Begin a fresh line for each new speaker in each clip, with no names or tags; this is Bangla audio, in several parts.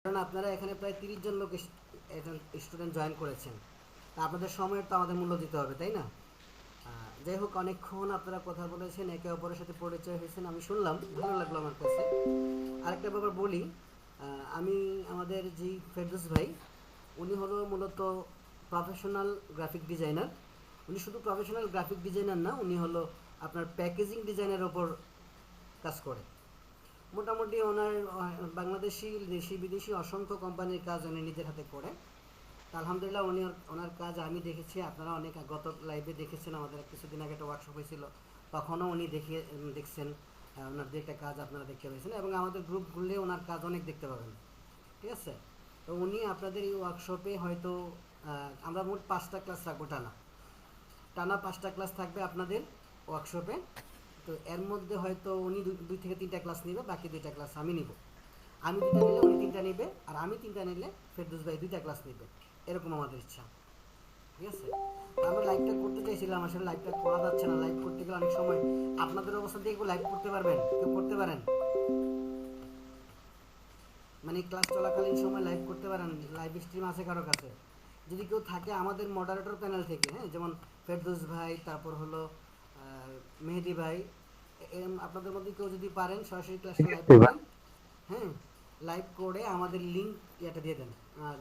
কারণ আপনারা এখানে প্রায় 30 জন লোক স্টুডেন্ট জয়েন করেছেন, তা আপনাদের সময়ের তো আমাদের মূল্য দিতে হবে, তাই না? যাই হোক, অনেকক্ষণ আপনারা কথা বলেছেন, একে অপরের সাথে পরিচয় হয়েছেন, আমি শুনলাম, ভালো লাগলো আমার কাছে। আরেকটা ব্যাপার বলি, আমি আমাদের যেই ফেরদৌস ভাই, উনি হলো মূলত প্রফেশনাল গ্রাফিক ডিজাইনার। উনি শুধু প্রফেশনাল গ্রাফিক ডিজাইনার না, উনি হলো আপনার প্যাকেজিং ডিজাইনের ওপর কাজ করে। মোটামুটি ওনার বাংলাদেশি, দেশি বিদেশি অসংখ্য কোম্পানির কাজ উনি নিজের হাতে করে। আলহামদুলিল্লাহ, উনি ওনার কাজ আমি দেখেছি, আপনারা অনেক গত লাইভে দেখেছেন, আমাদের কিছুদিন আগে একটা ওয়ার্কশপ হয়েছিল, তখনও উনি দেখছেন। ওনার যে একটা কাজ আপনারা দেখতে পেয়েছেন, এবং আমাদের গ্রুপ ঘুরলে ওনার কাজ অনেক দেখতে পাবেন। ঠিক আছে? তো উনি আপনাদের এই ওয়ার্কশপে হয়তো আমরা মোট 5টা ক্লাস রাখবো, টানা টানা 5টা ক্লাস থাকবে আপনাদের ওয়ার্কশপে। তো এর মধ্যে হয়তো উনি 2 থেকে 3টা ক্লাস নেবে, বাকি 2টা ক্লাস আমি নিব। আমি 2টা নিলে উনি 3টা নেবে, আর আমি 3টা নিলে ফেরদৌস ভাই 2টা ক্লাস নেবে। এরকম আমাদের ইচ্ছা। ঠিক আছে? আমরা লাইভটা করতে চাইছিলাম, আসলে লাইভটা করা যাচ্ছে না। লাইভ করতে গেলে অনেক সময় আপনাদের অবস্থা থেকে লাইভ করতে পারবেন, কেউ করতে পারেন? মানে ক্লাস চলাকালীন সময় লাইভ করতে পারেন? লাইভ স্ট্রিম আছে কারো কাছে? যদি কেউ থাকে আমাদের মডারেটর প্যানেল থেকে, হ্যাঁ, যেমন ফেরদৌস ভাই, তারপর হলো মেহেদি ভাই, এরম আপনাদের মধ্যে কেউ যদি পারেন সরাসরি ক্লাসটা লাইভ করেন, হ্যাঁ, লাইভ করে আমাদের লিঙ্ক এটা দিয়ে দেন,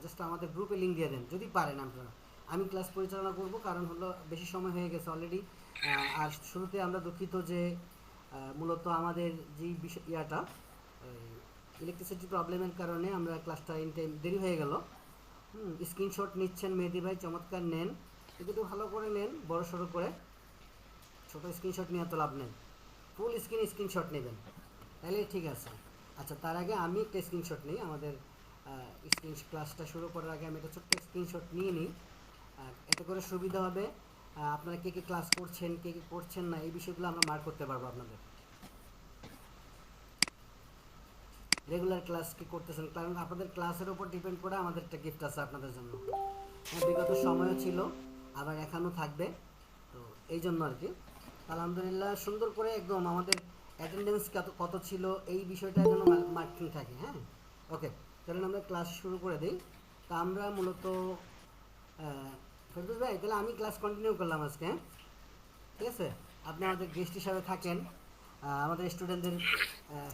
জাস্ট আমাদের গ্রুপে লিঙ্ক দিয়ে দেন যদি পারেন আপনারা। আমি ক্লাস পরিচালনা করব, কারণ হলো বেশি সময় হয়ে গেছে অলরেডি। আর শুরুতে আমরা দুঃখিত যে মূলত আমাদের যেই বিষয় ইলেকট্রিসিটি প্রবলেমের কারণে আমরা ক্লাসটা ইন টাইম দেরি হয়ে গেল। স্ক্রিনশট নিচ্ছেন মেহেদি ভাই, চমৎকার নেন, একটু ভালো করে নেন, বড় সড়ো করে। ছোট স্ক্রিনশট নিয়ে তো লাভ নেই, ফুল স্ক্রিনশট নেবেন, তাহলে ঠিক আছে। আচ্ছা, তার আগে আমি একটা স্ক্রিনশট নিই, আমাদের ক্লাসটা শুরু করার আগে আমি একটা ছোট্ট স্ক্রিনশট নিয়ে নিই। এতে করে সুবিধা হবে, আপনারা কে কে ক্লাস করছেন, কে কে করছেন না, এই বিষয়গুলো আমরা মার্ক করতে পারবো আপনাদের। রেগুলার ক্লাস কি করতেছেন, কারণ আপনাদের ক্লাসের উপর ডিপেন্ড করে আমাদের একটা গিফট আছে আপনাদের জন্য। বিগত সময়ও ছিল, আবার এখনও থাকবে, তো এই জন্য আর কি। আলহামদুলিল্লাহ, সুন্দর করে একদম আমাদের অ্যাটেন্ডেন্স কত ছিল এই বিষয়টা যেন মার্কিং থাকে। হ্যাঁ, ওকে, চলেন আমরা ক্লাস শুরু করে দিই। তা আমরা মূলত ফেরদৌস ভাই, তাহলে আমি ক্লাস কন্টিনিউ করলাম আজকে, হ্যাঁ, ঠিক আছে? আপনি আমাদের গেস্ট হিসাবে থাকেন, আমাদের স্টুডেন্টদের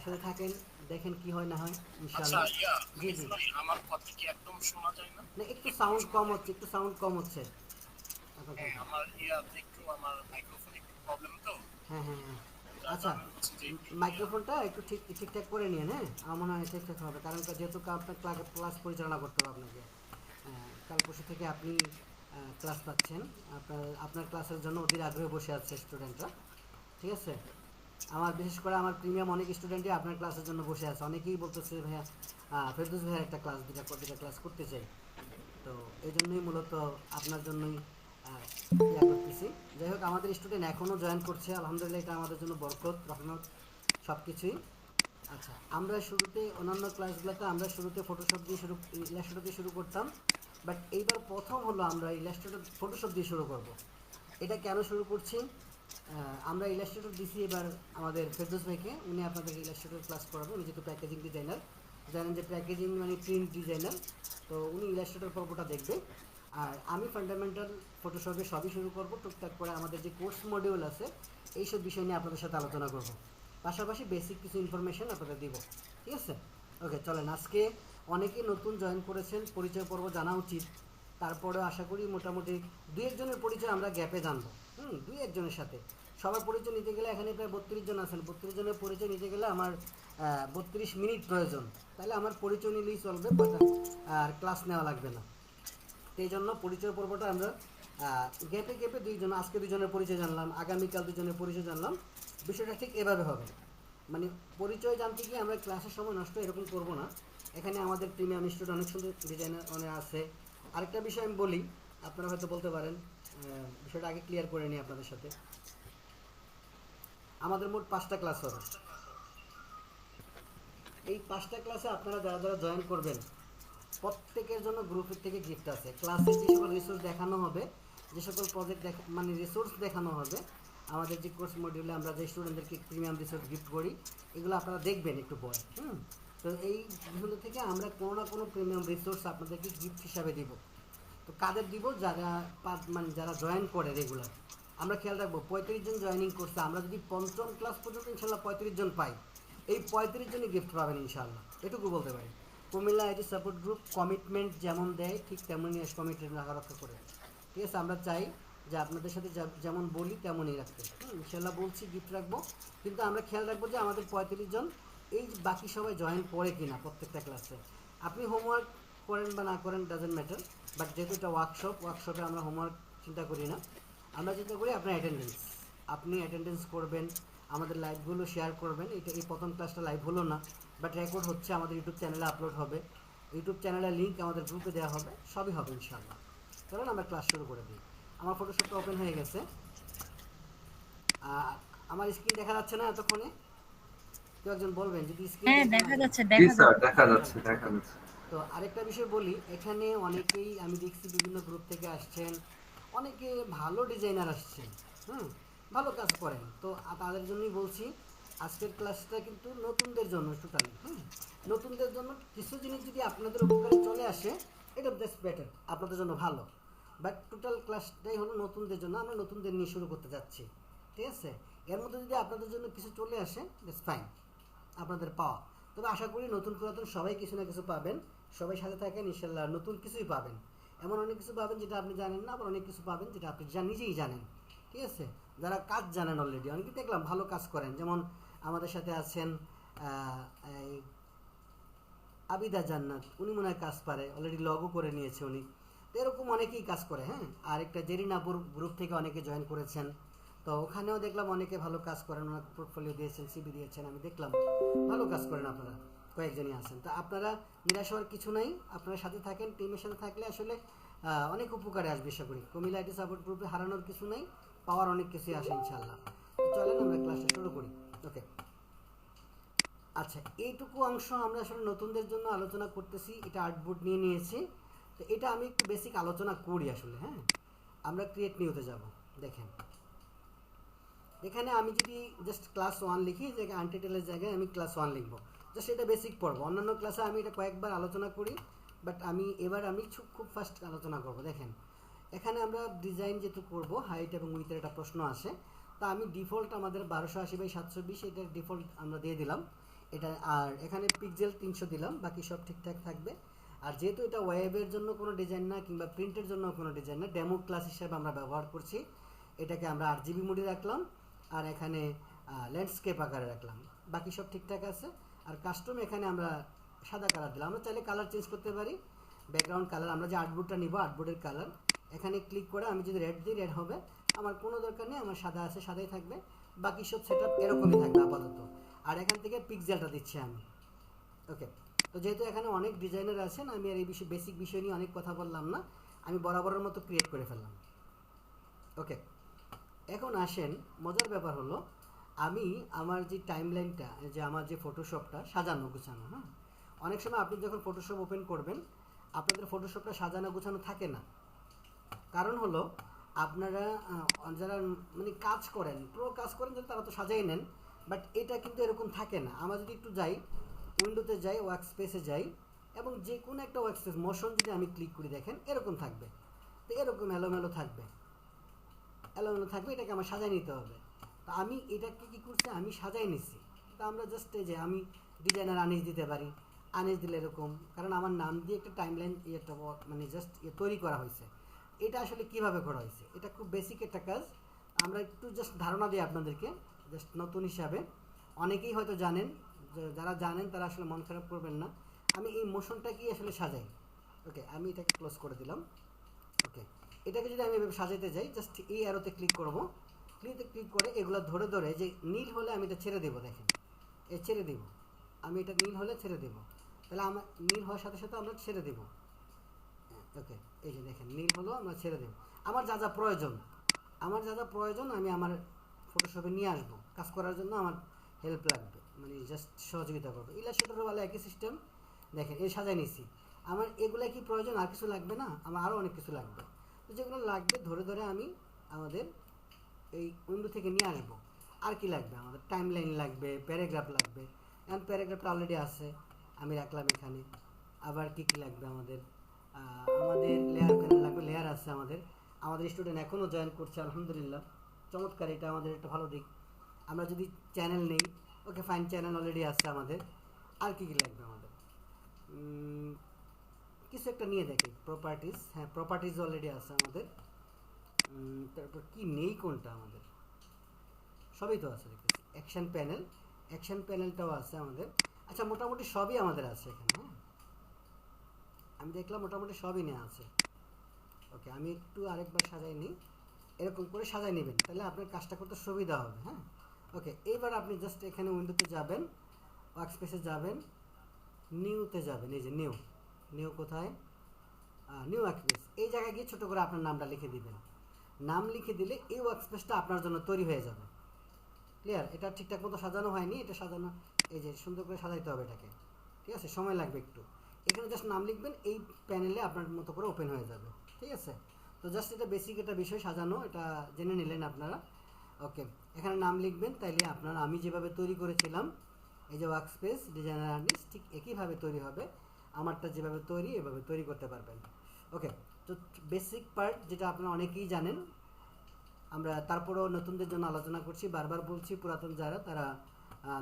সাথে থাকেন, দেখেন কি হয় না হয়, ইনশাআল্লাহ। জি জি,
আমার কথা কি একদম শোনা যায় না?
না একটু সাউন্ড কম হচ্ছে, একটু সাউন্ড কম হচ্ছে আপনার
হ্যাঁ,
কথা।
আমার একটু আমার মাইক্রোফোনে একটু প্রবলেম তো।
হ্যাঁ হ্যাঁ হ্যাঁ,
যার
আচ্ছা,
কারণে হচ্ছে যে একটু
মাইক্রোফোনটা একটু ঠিকঠাক করে নিন, হ্যাঁ, আমার মনে হয় ঠিকঠাক হবে, কারণ যেহেতু আপনার ক্লাস পরিচালনা করতে হবে আপনাকে। কাল পরশু থেকে আপনি ক্লাস পাচ্ছেন, আপনার ক্লাসের জন্য অধীর আগ্রহে বসে আছে স্টুডেন্টরা। ঠিক আছে? আমার বিশেষ করে আমার প্রিমিয়াম অনেক স্টুডেন্টই আপনার ক্লাসের জন্য বসে আছে, অনেকেই বলতেছে ভাইয়া ফেরদৌস ভাইয়ের একটা ক্লাস, দুটা ক্লাস করতে চাই। তো এই জন্যই মূলত আপনার জন্যই ইয়া করতেছি। যাই হোক, আমাদের স্টুডেন্ট এখনও জয়েন করছে, আলহামদুলিল্লাহ, এটা আমাদের জন্য বরকত, রহমত, সব কিছুই। আচ্ছা, আমরা শুরুতে অন্যান্য ক্লাসগুলোতে আমরা শুরুতে ফটোশপ দিয়ে ইলাস্ট্রেটর দিয়ে শুরু করতাম, বাট এইবার প্রথম হলো আমরা ইলাস্ট্রেটর ফটোশপ দিয়ে শুরু করব। এটা কেন শুরু করছি, আমরা ইলাস্ট্রেটর দিছি এবার আমাদের ফেরদৌস ভাইকে, উনি আপনাদের ইলাস্ট্রেটর ক্লাস করাবে। উনি যেহেতু প্যাকেজিং ডিজাইনার, জানেন যে প্যাকেজিং মানে প্রিন্ট ডিজাইনার, তো উনি ইলাস্ট্রেটর পর্বটা দেখবে। আর আমি ফান্ডামেন্টাল ফটোশপে সবই শুরু করব, টুকটাক করে আমাদের যে কোর্স মডিউল আছে এইসব বিষয় নিয়ে আপনাদের সাথে আলোচনা করব, পাশাপাশি বেসিক কিছু ইনফরমেশন আপনাদের দিব। ঠিক আছে? ওকে, চলেন। আজকে অনেকেই নতুন জয়েন করেছেন, পরিচয় পর্ব জানা উচিত, তারপরেও আশা করি মোটামুটি 2-1 জনের পরিচয় আমরা গ্যাপে জানবো। 2-1 জনের সাথে সবার পরিচয় নিতে গেলে, এখানে প্রায় 32 জন আছেন, 32 জনের পরিচয় নিতে গেলে আমার 32 মিনিট প্রয়োজন, তাহলে আমার পরিচয় নিলেই চলবে, আর ক্লাস নেওয়া লাগবে না। তো এই জন্য পরিচয় পর্বটা আমরা গ্যাপে গ্যাপে 2 জন, আজকে 2 জনের পরিচয় জানলাম, আগামীকাল 2 জনের পরিচয় জানলাম, বিষয়টা ঠিক এভাবে হবে। মানে পরিচয় জানতে গিয়ে আমরা ক্লাসের সময় নষ্ট এরকম করব না। এখানে আমাদের প্রিমিয়াম স্টুডেন্ট অনেক সুন্দর ডিজাইনার অনেক আছে। আরেকটা বিষয় আমি বলি, আপনারা হয়তো বলতে পারেন, বিষয়টা আগে ক্লিয়ার করে নিই আপনাদের সাথে। আমাদের মোট 5টা ক্লাস হবে। এই 5টা ক্লাসে আপনারা যারা যারা জয়েন করবেন, প্রত্যেকের জন্য গ্রুপের থেকে গিফট আছে। ক্লাসে যে সকল রিসোর্স দেখানো হবে, যে সকল প্রজেক্ট মানে রিসোর্স দেখানো হবে, আমাদের যে কোর্স মডিউলে আমরা যে স্টুডেন্টদেরকে প্রিমিয়াম রিসোর্স গিফট করি, এগুলো আপনারা দেখবেন একটু পরে। তো এইগুলো থেকে আমরা কোনো না কোনো প্রিমিয়াম রিসোর্স আপনাদেরকে গিফট হিসাবে দিব। তো কাদের দিব? যারা মানে যারা জয়েন করে রেগুলার। আমরা খেয়াল রাখবো 35 জন জয়েনিং করছে, আমরা যদি পঞ্চম ক্লাস পর্যন্ত ইনশাল্লাহ 35 জন পাই, এই 35 জনই গিফট পাবেন ইনশাল্লাহ, এটুকু বলতে পারি। Comilla IT support group commitment যেমন দেয় ঠিক তেমনই কমিটমেন্ট রক্ষা করে, ঠিক আছে? আমরা চাই যে আপনাদের সাথে যেমন বলি তেমনই রাখতে। ইনশাল্লাহ বলছি গিফট রাখবো, কিন্তু আমরা খেয়াল রাখবো যে আমাদের 35 জন এই বাকি সবাই জয়েন করে কিনা প্রত্যেকটা ক্লাসে। আপনি হোমওয়ার্ক করেন বা না করেন ডাজেন্ট ম্যাটার, বাট যেহেতু এটা ওয়ার্কশপে আমরা হোমওয়ার্ক চিন্তা করি না, আমরা চিন্তা করি আপনার অ্যাটেন্ডেন্স। আপনি অ্যাটেন্ডেন্স করবেন, আমাদের লাইভগুলো শেয়ার করবেন। এই প্রথম ক্লাসটা লাইভ হলো না, বাট রেকর্ড হচ্ছে, আমাদের ইউটিউব চ্যানেলে আপলোড হবে, ইউটিউব চ্যানেলের লিঙ্ক আমাদের গ্রুপে দেওয়া হবে, সবই হবে ইনশাআল্লাহ। চলুন আমরা ক্লাস শুরু করে দিই। আমার ফটোশপটা ওপেন হয়ে গেছে। আমার স্ক্রিন দেখা যাচ্ছে না এতক্ষণে? কেউ একজন বলবেন যদি স্ক্রিন
দেখা যাচ্ছে।
তো আরেকটা বিষয় বলি, এখানে অনেকেই আমি দেখছি বিভিন্ন গ্রুপ থেকে আসছেন, অনেকে ভালো ডিজাইনার আসছেন, ভালো কাজ করেন। তো তাদের জন্যই বলছি আজকের ক্লাসটা কিন্তু নতুনদের জন্য টোটালি। নতুনদের জন্য কিছু জিনিস যদি আপনাদের উপকারে চলে আসে, এটা দ্যাটস বেটার, আপনাদের জন্য ভালো। বাট টোটাল ক্লাসটাই হলো নতুনদের জন্য, আমরা নতুনদের নিয়ে শুরু করতে যাচ্ছি, ঠিক আছে? এর মধ্যে যদি আপনাদের জন্য কিছু চলে আসে, দ্যাটস ফাইন, আপনাদের পাওয়া। তবে আশা করি নতুন পুরাতন সবাই কিছু না কিছু পাবেন। সবাই সাথে থাকেন, ইনশাল্লাহ নতুন কিছুই পাবেন। এমন অনেক কিছু পাবেন যেটা আপনি জানেন না, আবার অনেক কিছু পাবেন যেটা আপনি নিজেই জানেন, ঠিক আছে? যারা কাজ জানেন অলরেডি, অনেকে দেখলাম ভালো কাজ করেন, যেমন আমাদের সাথে আছেন আবিদা জান্নাত, উনি মনে হয় কাজ পারে, অলরেডি লগও করে নিয়েছে উনি। তো এরকম অনেকেই কাজ করে। আর একটা জেরিনাপুর গ্রুপ থেকে অনেকে জয়েন করেছেন, তো ওখানেও দেখলাম অনেকে ভালো কাজ করেন, ওনার পোর্টফোলিও দিয়েছেন, সিবি দিয়েছেন, আমি দেখলাম ভালো কাজ করেন আপনারা, কয়েকজনই আছেন। তো আপনারা নিরাশ হওয়ার কিছু নাই, আপনারা সাথে থাকেন, টিমের সাথে থাকলে আসলে অনেক উপকারে আসবে আশা করি। কুমিল্লা আইটি সাপোর্ট গ্রুপে হারানোর কিছু নেই, পাওয়ার অনেক কিছুই আসে ইনশাল্লাহ। চলেন আমরা ক্লাসটা শুরু করি। ওকে, আচ্ছা, এইটুকু অংশ আমরা আসলে নতুনদের জন্য আলোচনা করতেছি, এটা আর্টবোর্ড নিয়ে নিয়েছি। তো এটা আমি একটু বেসিক আলোচনা করি আসলে। আমরা ক্রিয়েট নিউতে যাব। দেখেন এখানে আমি যদি জাস্ট ক্লাস 1 লিখি, যে আনটাইটেলের জায়গায় আমি ক্লাস 1 লিখবো, জাস্ট এটা বেসিক পড়ব। অন্যান্য ক্লাসে আমি এটা কয়েকবার আলোচনা করি, বাট এবার আমি খুব ফাস্ট আলোচনা করব। দেখেন এখানে আমরা ডিজাইন যেহেতু করব, হাইট এবং উইথের একটা প্রশ্ন আসে, তা আমি ডিফল্ট আমাদের 1280x720 এটার ডিফল্ট আমরা দিয়ে দিলাম এটা। আর এখানে পিক্সেল 300 দিলাম, বাকি সব ঠিকঠাক থাকবে। আর যেহেতু এটা ওয়েবের জন্য কোনো ডিজাইন না, কিংবা প্রিন্টের জন্য কোনো ডিজাইন না, ডেমো ক্লাস হিসেবে আমরা ব্যবহার করছি, এটাকে আমরা 8GB মোডে রাখলাম, আর এখানে ল্যান্ডস্কেপ আকারে রাখলাম, বাকি সব ঠিকঠাক আছে। আর কাস্টম এখানে আমরা সাদা কালার দিলাম, আমরা চাইলে কালার চেঞ্জ করতে পারি, ব্যাকগ্রাউন্ড কালার। আমরা যে আর্টবোর্ডটা নিব, আর্টবোর্ডের কালার এখানে ক্লিক করে আমি যদি রেড দিই, রেড হবে, আমার কোনো দরকার নেই, আমার সাদা আছে সাদাই থাকবে, বাকি সব সেট আপ এরকমই থাকবে আপাতত। আর এখান থেকে পিক্সেলটা দিচ্ছি আমি। ওকে, তো যেহেতু এখানে অনেক ডিজাইনার আছেন, আমি আর এই বিষয়ে বেসিক বিষয় নিয়ে অনেক কথা বললাম না, আমি বরাবরের মতো ক্রিয়েট করে ফেললাম। ওকে, এখন আসেন, মজার ব্যাপার হলো আমি আমার যে টাইমলাইনটা, যে আমার যে ফটোশপটা সাজানো গুছানো, অনেক সময় আপনি যখন ফটোশপ ওপেন করবেন, আপনাদের ফটোশপটা সাজানো গোছানো থাকে না। কারণ হলো আপনারা যারা মানে কাজ করেন, প্রো কাজ করেন, তারা তো সাজাই নেন, বাট এটা কিন্তু এরকম থাকে না। আমরা যদি একটু যাই, উইন্ডোতে যাই, ওয়ার্ক স্পেসে যাই, এবং যে কোনো একটা ওয়ার্ক স্পেস মোশন যদি আমি ক্লিক করি, দেখেন এরকম থাকবে। তো এরকম এলোমেলো থাকবে, এটাকে আমার সাজাই নিতে হবে। তো আমি এটাকে কী করছি, আমি সাজাই নিছি। তো আমরা জাস্ট এই যে আমি ডিজাইনার আনিস দিতে পারি, আনিস দিলে এরকম, কারণ আমার নাম দিয়ে একটা টাইমলাইন একটা মানে জাস্ট তৈরি করা হয়েছে। এটা আসলে কিভাবে করা হয়েছে, এটা খুব বেসিক একটা কাজ, আমরা একটু জাস্ট ধারণা দিই আপনাদেরকে, জাস্ট নতুন হিসাবে। অনেকেই হয়তো জানেন, যারা জানেন তারা আসলে মন খারাপ করবেন না। আমি এই মোশনটাকেই আসলে সাজাই। ওকে, আমি এটাকে ক্লোজ করে দিলাম। ওকে, এটাকে যদি আমি এভাবে সাজাতে যাই, জাস্ট এই অ্যারোতে ক্লিক করব, ক্লিক করে এগুলো ধরে ধরে, যে নীল হলে আমি এটা ছেড়ে দেবো, দেখেন ছেড়ে দেব, আমি এটা নীল হলে ছেড়ে দেবো, তাহলে আমার নীল হওয়ার সাথে সাথে আমরা ছেড়ে দেবো। ওকে, এই যে দেখেন নীল হলো, আমরা ছেড়ে দেবো। আমার যা যা প্রয়োজন আমি আমার ফটোশপে নিয়ে আসবো, কাজ করার জন্য আমার হেল্প লাগবে, মানে জাস্ট সহযোগিতা করবে। ইলাস্ট্রেটরও বলে একই সিস্টেম, দেখেন এই সাজাই নিছি। আমার এগুলো কি প্রয়োজন, আর কিছু লাগবে না, আমার আরও অনেক কিছু লাগবে। তো যেগুলো লাগবে ধরে ধরে আমি আমাদের এই উইন্ডো থেকে নিয়ে আসবো। আর কি লাগবে, আমাদের টাইমলাইন লাগবে, প্যারাগ্রাফ লাগবে। এখন প্যারাগ্রাফটা অলরেডি আছে, আমি রাখলাম এখানে। আবার কী কী লাগবে আমাদের, আমাদের লেয়ার প্যানেল লাগবে, লেয়ার আছে আমাদের। আমাদের স্টুডেন্ট এখনও জয়েন করছে, আলহামদুলিল্লাহ, চমৎকার, এটা আমাদের একটা ভালো দিক। আমরা যদি চ্যানেল নেই, ওকে ফাইন, চ্যানেল অলরেডি আছে আমাদের। আর কী কী লাগবে আমাদের, কিছু একটা নিয়ে দেখি, প্রপার্টিজ, হ্যাঁ প্রপার্টিজ অলরেডি আছে আমাদের। তারপর কি নেই কোনটা আমাদের, সবই তো আছে দেখতেছি। অ্যাকশন প্যানেল, অ্যাকশন প্যানেলটাও আছে আমাদের। আচ্ছা, মোটামুটি সবই আমাদের আছে এখানে, হ্যাঁ আমি দেখলাম মোটামুটি সবই নেওয়া আছে। ওকে, আমি একটু আরেকবার সাজাই নিই, এরকম করে সাজাই নেবেন, তাহলে আপনার কাজটা করতে সুবিধা হবে। হ্যাঁ ওকে, এইবার আপনি জাস্ট এখানে উইন্ডোতে যাবেন, ওয়ার্কস্পেসে যাবেন, নিউতে যাবেন, এই যে নিউ, নিউ কোথায়, নিউ ওয়ার্কস্পেস, এই জায়গায় গিয়ে ছোটো করে আপনার নামটা লিখে দিবেন। নাম লিখে দিলে এই ওয়ার্কস্পেসটা আপনার জন্য তৈরি হয়ে যাবে। ক্লিয়ার? এটা ঠিকঠাক মতো সাজানো হয়নি, এটা সাজানো, এই যে সুন্দর করে সাজাইতে হবে এটাকে, ঠিক আছে, সময় লাগবে একটু। এখানে জাস্ট নাম লিখবেন, এই প্যানেলে আপনার মতো করে ওপেন হয়ে যাবে, ঠিক আছে। তো জাস্ট এটা বেসিক একটা বিষয় সাজানো, এটা জেনে নিলেন আপনারা। ওকে, এখানে নাম লিখবেন, তাইলে আপনারা আমি যেভাবে তৈরি করেছিলাম এই যে ওয়ার্কস্পেস ডিজাইনার আর্টিস্ট, ঠিক একইভাবে তৈরি হবে। আমারটা যেভাবে তৈরি এভাবে তৈরি করতে পারবেন। ওকে, তো বেসিক পার্ট যেটা আপনারা অনেকেই জানেন, আমরা তারপরেও নতুনদের জন্য আলোচনা করছি, বারবার বলছি, পুরাতন যারা তারা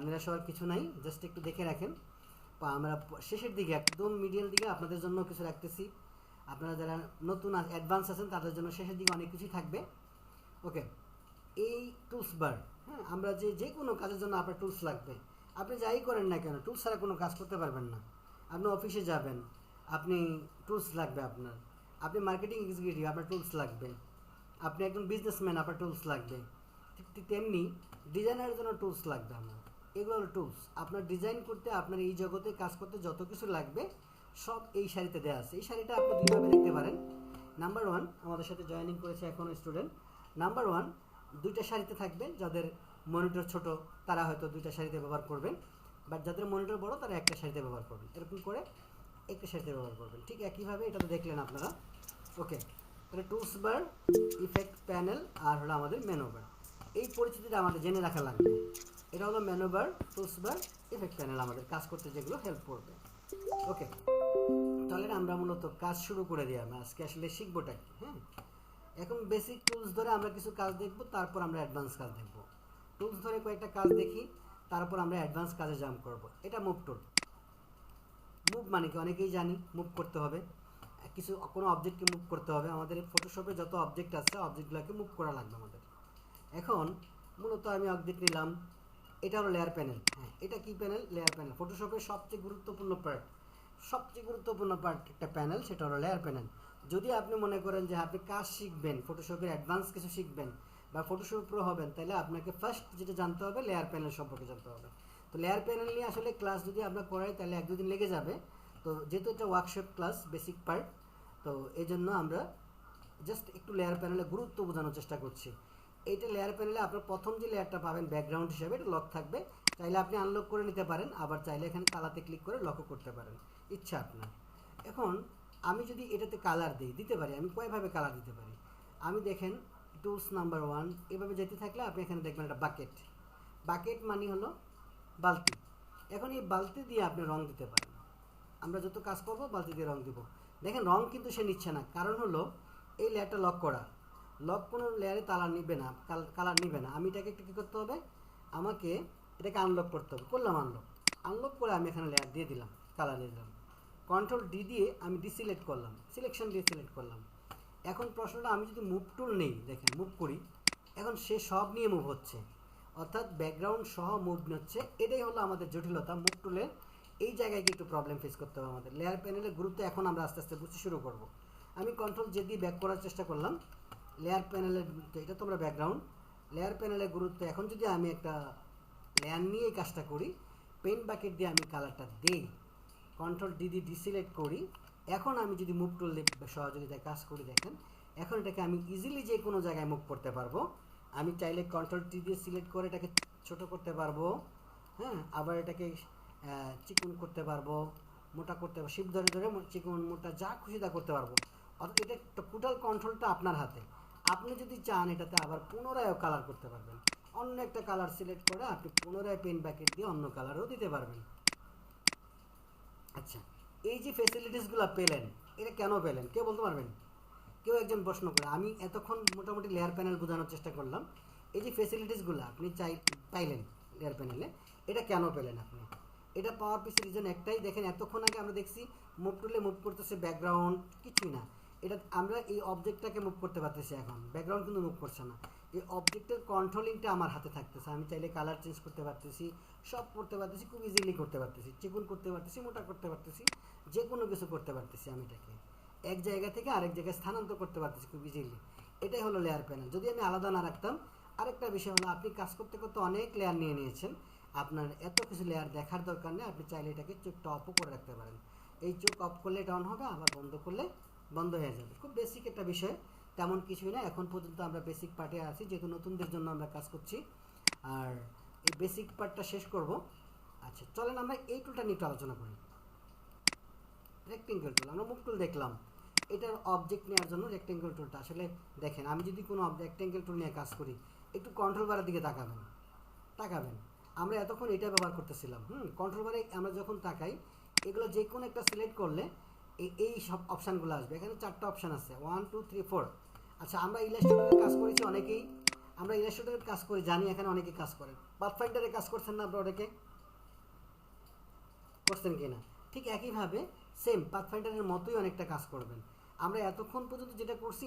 নিরাশ হওয়ার কিছু নাই, জাস্ট একটু দেখে রাখেন। আমরা শেষের দিকে একদম মিডিয়াল দিকে আপনাদের জন্য কিছু রাখতেছি। আপনারা যারা নতুন অ্যাডভান্স আছেন তাদের জন্য শেষের দিকে অনেক কিছুই থাকবে। ওকে, এই টুলস বার, হ্যাঁ আমরা যে কোনো কাজের জন্য আপনার টুলস লাগবে। আপনি যাই করেন না কেন, টুলস ছাড়া কোনো কাজ করতে পারবেন না। আপনি অফিসে যাবেন, আপনি টুলস লাগবে আপনার। আপনি মার্কেটিং এক্সিকিউটিভ, আপনার টুলস লাগবে। আপনি একজন বিজনেসম্যান, আপনার টুলস লাগবে। ঠিক তেমনি ডিজাইনারের জন্য টুলস লাগবে আমার। এগুলো হলো টুলস। আপনার ডিজাইন করতে, আপনার এই জগতে কাজ করতে যত কিছু লাগবে সব এই শাড়িতে দেওয়া আছে। এই শাড়িটা আপনি দুইভাবে দেখতে পারেন। নাম্বার ওয়ান, আমাদের সাথে জয়েনিং করেছে এখনও স্টুডেন্ট। নাম্বার ওয়ান, দুইটা শাড়িতে থাকবেন। যাদের মনিটর ছোট তারা হয়তো দুইটা শাড়িতে ব্যবহার করবেন, বাট যাদের মনিটর বড় তারা একটা শাড়িতে ব্যবহার করবেন। এরকম করে একটা শাড়িতে ব্যবহার করবেন। ঠিক একইভাবে এটা তো দেখলেন আপনারা। ওকে, তাহলে টুলস বার, ইফেক্ট প্যানেল, আর হলো আমাদের মেনু বার। এই পরিচিতিটা আমাদের জেনে রাখা লাগবে। এটা হলো মেনু বার, টুলস বার, ইফেক্ট প্যানেল, আমাদের কাজ করতে যেগুলো হেল্প করবে। ওকে, তাহলে আমরা মূলত কাজ শুরু করে দিই। আমরা আজকে আসলে শিখবোটা কি, হ্যাঁ এখন বেসিক টুলস ধরে আমরা কিছু কাজ দেখব, তারপর আমরা অ্যাডভান্স কাজ দেখব। টুলস ধরে কয়েকটা কাজ দেখি, তারপর আমরা অ্যাডভান্স কাজে জাম্প করব। এটা মুভ টুল। মুভ মানে কি অনেকেই জানি, মুভ করতে হবে, কিছু কোনো অবজেক্টকে মুভ করতে হবে। আমাদের ফটোশপে যত অবজেক্ট আছে অবজেক্টগুলোকে মুভ করা লাগবে আমাদের। এখন মূলত আমি অবজেক্ট নিলাম, এটা হলো লেয়ার প্যানেল। হ্যাঁ, এটা কি প্যানেল? Layer panel. ফটোশপের সবচেয়ে গুরুত্বপূর্ণ পার্ট একটা প্যানেল, সেটা হলো লেয়ার প্যানেল। যদি আপনি মনে করেন যে আপনি কাজ শিখবেন, ফটোশপের অ্যাডভান্স কিছু শিখবেন বা ফটোশপ প্রো হবেন, তাহলে আপনাকে ফার্স্ট যেটা জানতে হবে লেয়ার প্যানেল সম্পর্কে জানতে হবে। তো লেয়ার প্যানেল নিয়ে আসলে ক্লাস যদি আমরা করাই তাহলে 1-2 দিন লেগে যাবে। তো যেহেতু এটা ওয়ার্কশপ ক্লাস, বেসিক পার্ট, তো এই জন্য আমরা জাস্ট একটু লেয়ার প্যানেলের গুরুত্ব বোঝানোর চেষ্টা করছি। এইটা লেয়ার প্যানেলে আপনার প্রথম যে লেয়ারটা পাবেন ব্যাকগ্রাউন্ড হিসেবে, এটা লক থাকবে। চাইলে আপনি আনলক করে নিতে পারেন, আবার চাইলে এখানে কালাতে ক্লিক করে লকও করতে পারেন, ইচ্ছা আপনার। এখন আমি যদি এটাতে কালার দিতে পারি, আমি কয়ভাবে কালার দিতে পারি। আমি দেখেন টুলস নাম্বার 1 এভাবে যেতে থাকলে আপনি এখানে দেখবেন একটা বাকেট। বাকেট মানে হলো বালতি। এখন এই বালতি দিয়ে আপনি রং দিতে পারেন। আমরা যত কাজ করব বালতি দিয়ে রং দিব। দেখেন রং কিন্তু সে নিচ্ছে না, কারণ হলো এই লেয়ারটা লক করা। লক কোনো লেয়ারে কালার নিবে না, কালার নিবে না। আমি এটাকে একটু কী করতে হবে, আমাকে এটাকে আনলক করতে হবে। করলাম আনলক করে আমি এখানে লেয়ার দিয়ে দিলাম, কালার দিয়ে দিলাম। কন্ট্রোল ডি দিয়ে আমি ডিসিলেক্ট করলাম, সিলেকশন দিয়ে সিলেক্ট করলাম। এখন প্রশ্নটা, আমি যদি মুভ টুল নেই, দেখেন মুভ করি, এখন সে সব নিয়ে মুভ হচ্ছে, অর্থাৎ ব্যাকগ্রাউন্ড সহ মুভ হচ্ছে। এটাই হলো আমাদের জটিলতা। মুভ টুলের এই জায়গায় একটু প্রবলেম ফেস করতে হবে আমাদের। লেয়ার প্যানেলের গুরুত্ব এখন আমরা আস্তে আস্তে বুঝতে শুরু করব। আমি কন্ট্রোল জে দিয়ে ব্যাক করার চেষ্টা করলাম। লেয়ার প্যানেলের গুরুত্ব, এটা তোমরা ব্যাকগ্রাউন্ড। লেয়ার প্যানেলের গুরুত্ব, এখন যদি আমি একটা লেয়ার নিয়ে এই কাজটা করি, পেন বাকেট দিয়ে আমি কালারটা দিই, কন্ট্রোল ডি দিয়ে ডিসিলেক্ট করি, এখন আমি যদি মুভ টুল সহযোগিতায় কাজ করি, দেখেন এখন এটাকে আমি ইজিলি যে কোনো জায়গায় মুভ করতে পারবো। আমি চাইলে কন্ট্রোল টি দিয়ে সিলেক্ট করে এটাকে ছোট করতে পারবো, হ্যাঁ, আবার এটাকে চিকন করতে পারবো, মোটা করতে পারবো, শিপ ধরে ধরে চিকন মোটা যা খুশি তা করতে পারবো। অর্থাৎ এটা টোটাল কন্ট্রোলটা আপনার হাতে। আপনি যদি চান এটাতে আবার পুনরায়ও কালার করতে পারবেন। অন্য একটা কালার সিলেক্ট করে আপনি পুনরায় পেন ব্যাকেট দিয়ে অন্য কালারও দিতে পারবেন। আচ্ছা, এই যে ফেসিলিটিসগুলো পেলেন, এটা কেন পেলেন কেউ বলতে পারবেন? কেউ একজন প্রশ্ন করে। আমি এতক্ষণ মোটামুটি লেয়ার প্যানেল বোঝানোর চেষ্টা করলাম। এই যে ফেসিলিটিসগুলো আপনি পাইলেন লেয়ার প্যানেলে, এটা কেন পেলেন আপনি? এটা পাওয়ার পিছনে রিজন একটাই। দেখেন এতক্ষণ আগে আমরা দেখছি মুভ টুলে মুভ করতেছে ব্যাকগ্রাউন্ড, কিছুই না। এটা আমরা এই অবজেক্টটাকে মুভ করতে পারতেছি, এখন ব্যাকগ্রাউন্ড কিন্তু মুভ করছে না। এই অবজেক্টের কন্ট্রোলিংটা আমার হাতে থাকতেছে। আমি চাইলে কালার চেঞ্জ করতে পারতেছি, সব করতে পারতেছি, খুব ইজিলি করতে পারতেছি, চিকন করতে পারতেছি, মোটা করতে পারতেছি, যে কোনো কিছু করতে পারতেছি। আমি এটাকে এক জায়গা থেকে আরেক জায়গায় স্থানান্তর করতে পারতেছি খুব ইজিলি। এটাই হলো লেয়ার প্যানেল। যদি আমি আলাদা না রাখতাম, আরেকটা বিষয় হলো আপনি কাজ করতে করতে অনেক লেয়ার নিয়ে নিয়েছেন, আপনার এত কিছু লেয়ার দেখার দরকার নেই। আপনি চাইলে এটাকে চোখটা অফও করে রাখতে পারেন। এই চোখ অফ করলে এটা অন হবে, আবার বন্ধ করলে বন্ধ হয়ে যাবে। খুব বেসিক একটা বিষয়, তেমন কিছুই না। এখন পর্যন্ত আমরা বেসিক পার্টে আছি, যেহেতু নতুনদের জন্য আমরা কাজ করছি, আর এই বেসিক পার্টটা শেষ করব। আচ্ছা চলেন আমরা এই টুলটা নিয়ে একটু আলোচনা করি। রেক্টেঙ্গেল টুল, আমরা মুভ টুল দেখলাম, এটার অবজেক্ট নেওয়ার জন্য রেক্টেঙ্গেল টুলটা। আসলে দেখেন, আমি যদি কোনো রেক্টেঙ্গেল টুল নিয়ে কাজ করি, একটু কন্ট্রোল বারের দিকে তাকাবেন। আমরা এতক্ষণ এটা ব্যবহার করতেছিলাম। কন্ট্রোল বারে আমরা যখন তাকাই, এগুলো যে কোনো একটা সিলেক্ট করলে এই সব অপশানগুলো আসবে। এখানে 4টা অপশান আছে, 1 2 3 4। আচ্ছা, আমরা ইলাস্ট্রেটরের কাজ করেছি অনেকেই, আমরা ইলাস্ট্রেটরের কাজ করি, জানি এখানে অনেকেই কাজ করেন। পাথফাইন্ডারে কাজ করছেন না আপনারা অনেকে? করছেন কি না? ঠিক একইভাবে সেম পাথফাইন্ডারের মতোই অনেকটা কাজ করবেন। আমরা এতক্ষণ পর্যন্ত যেটা করছি,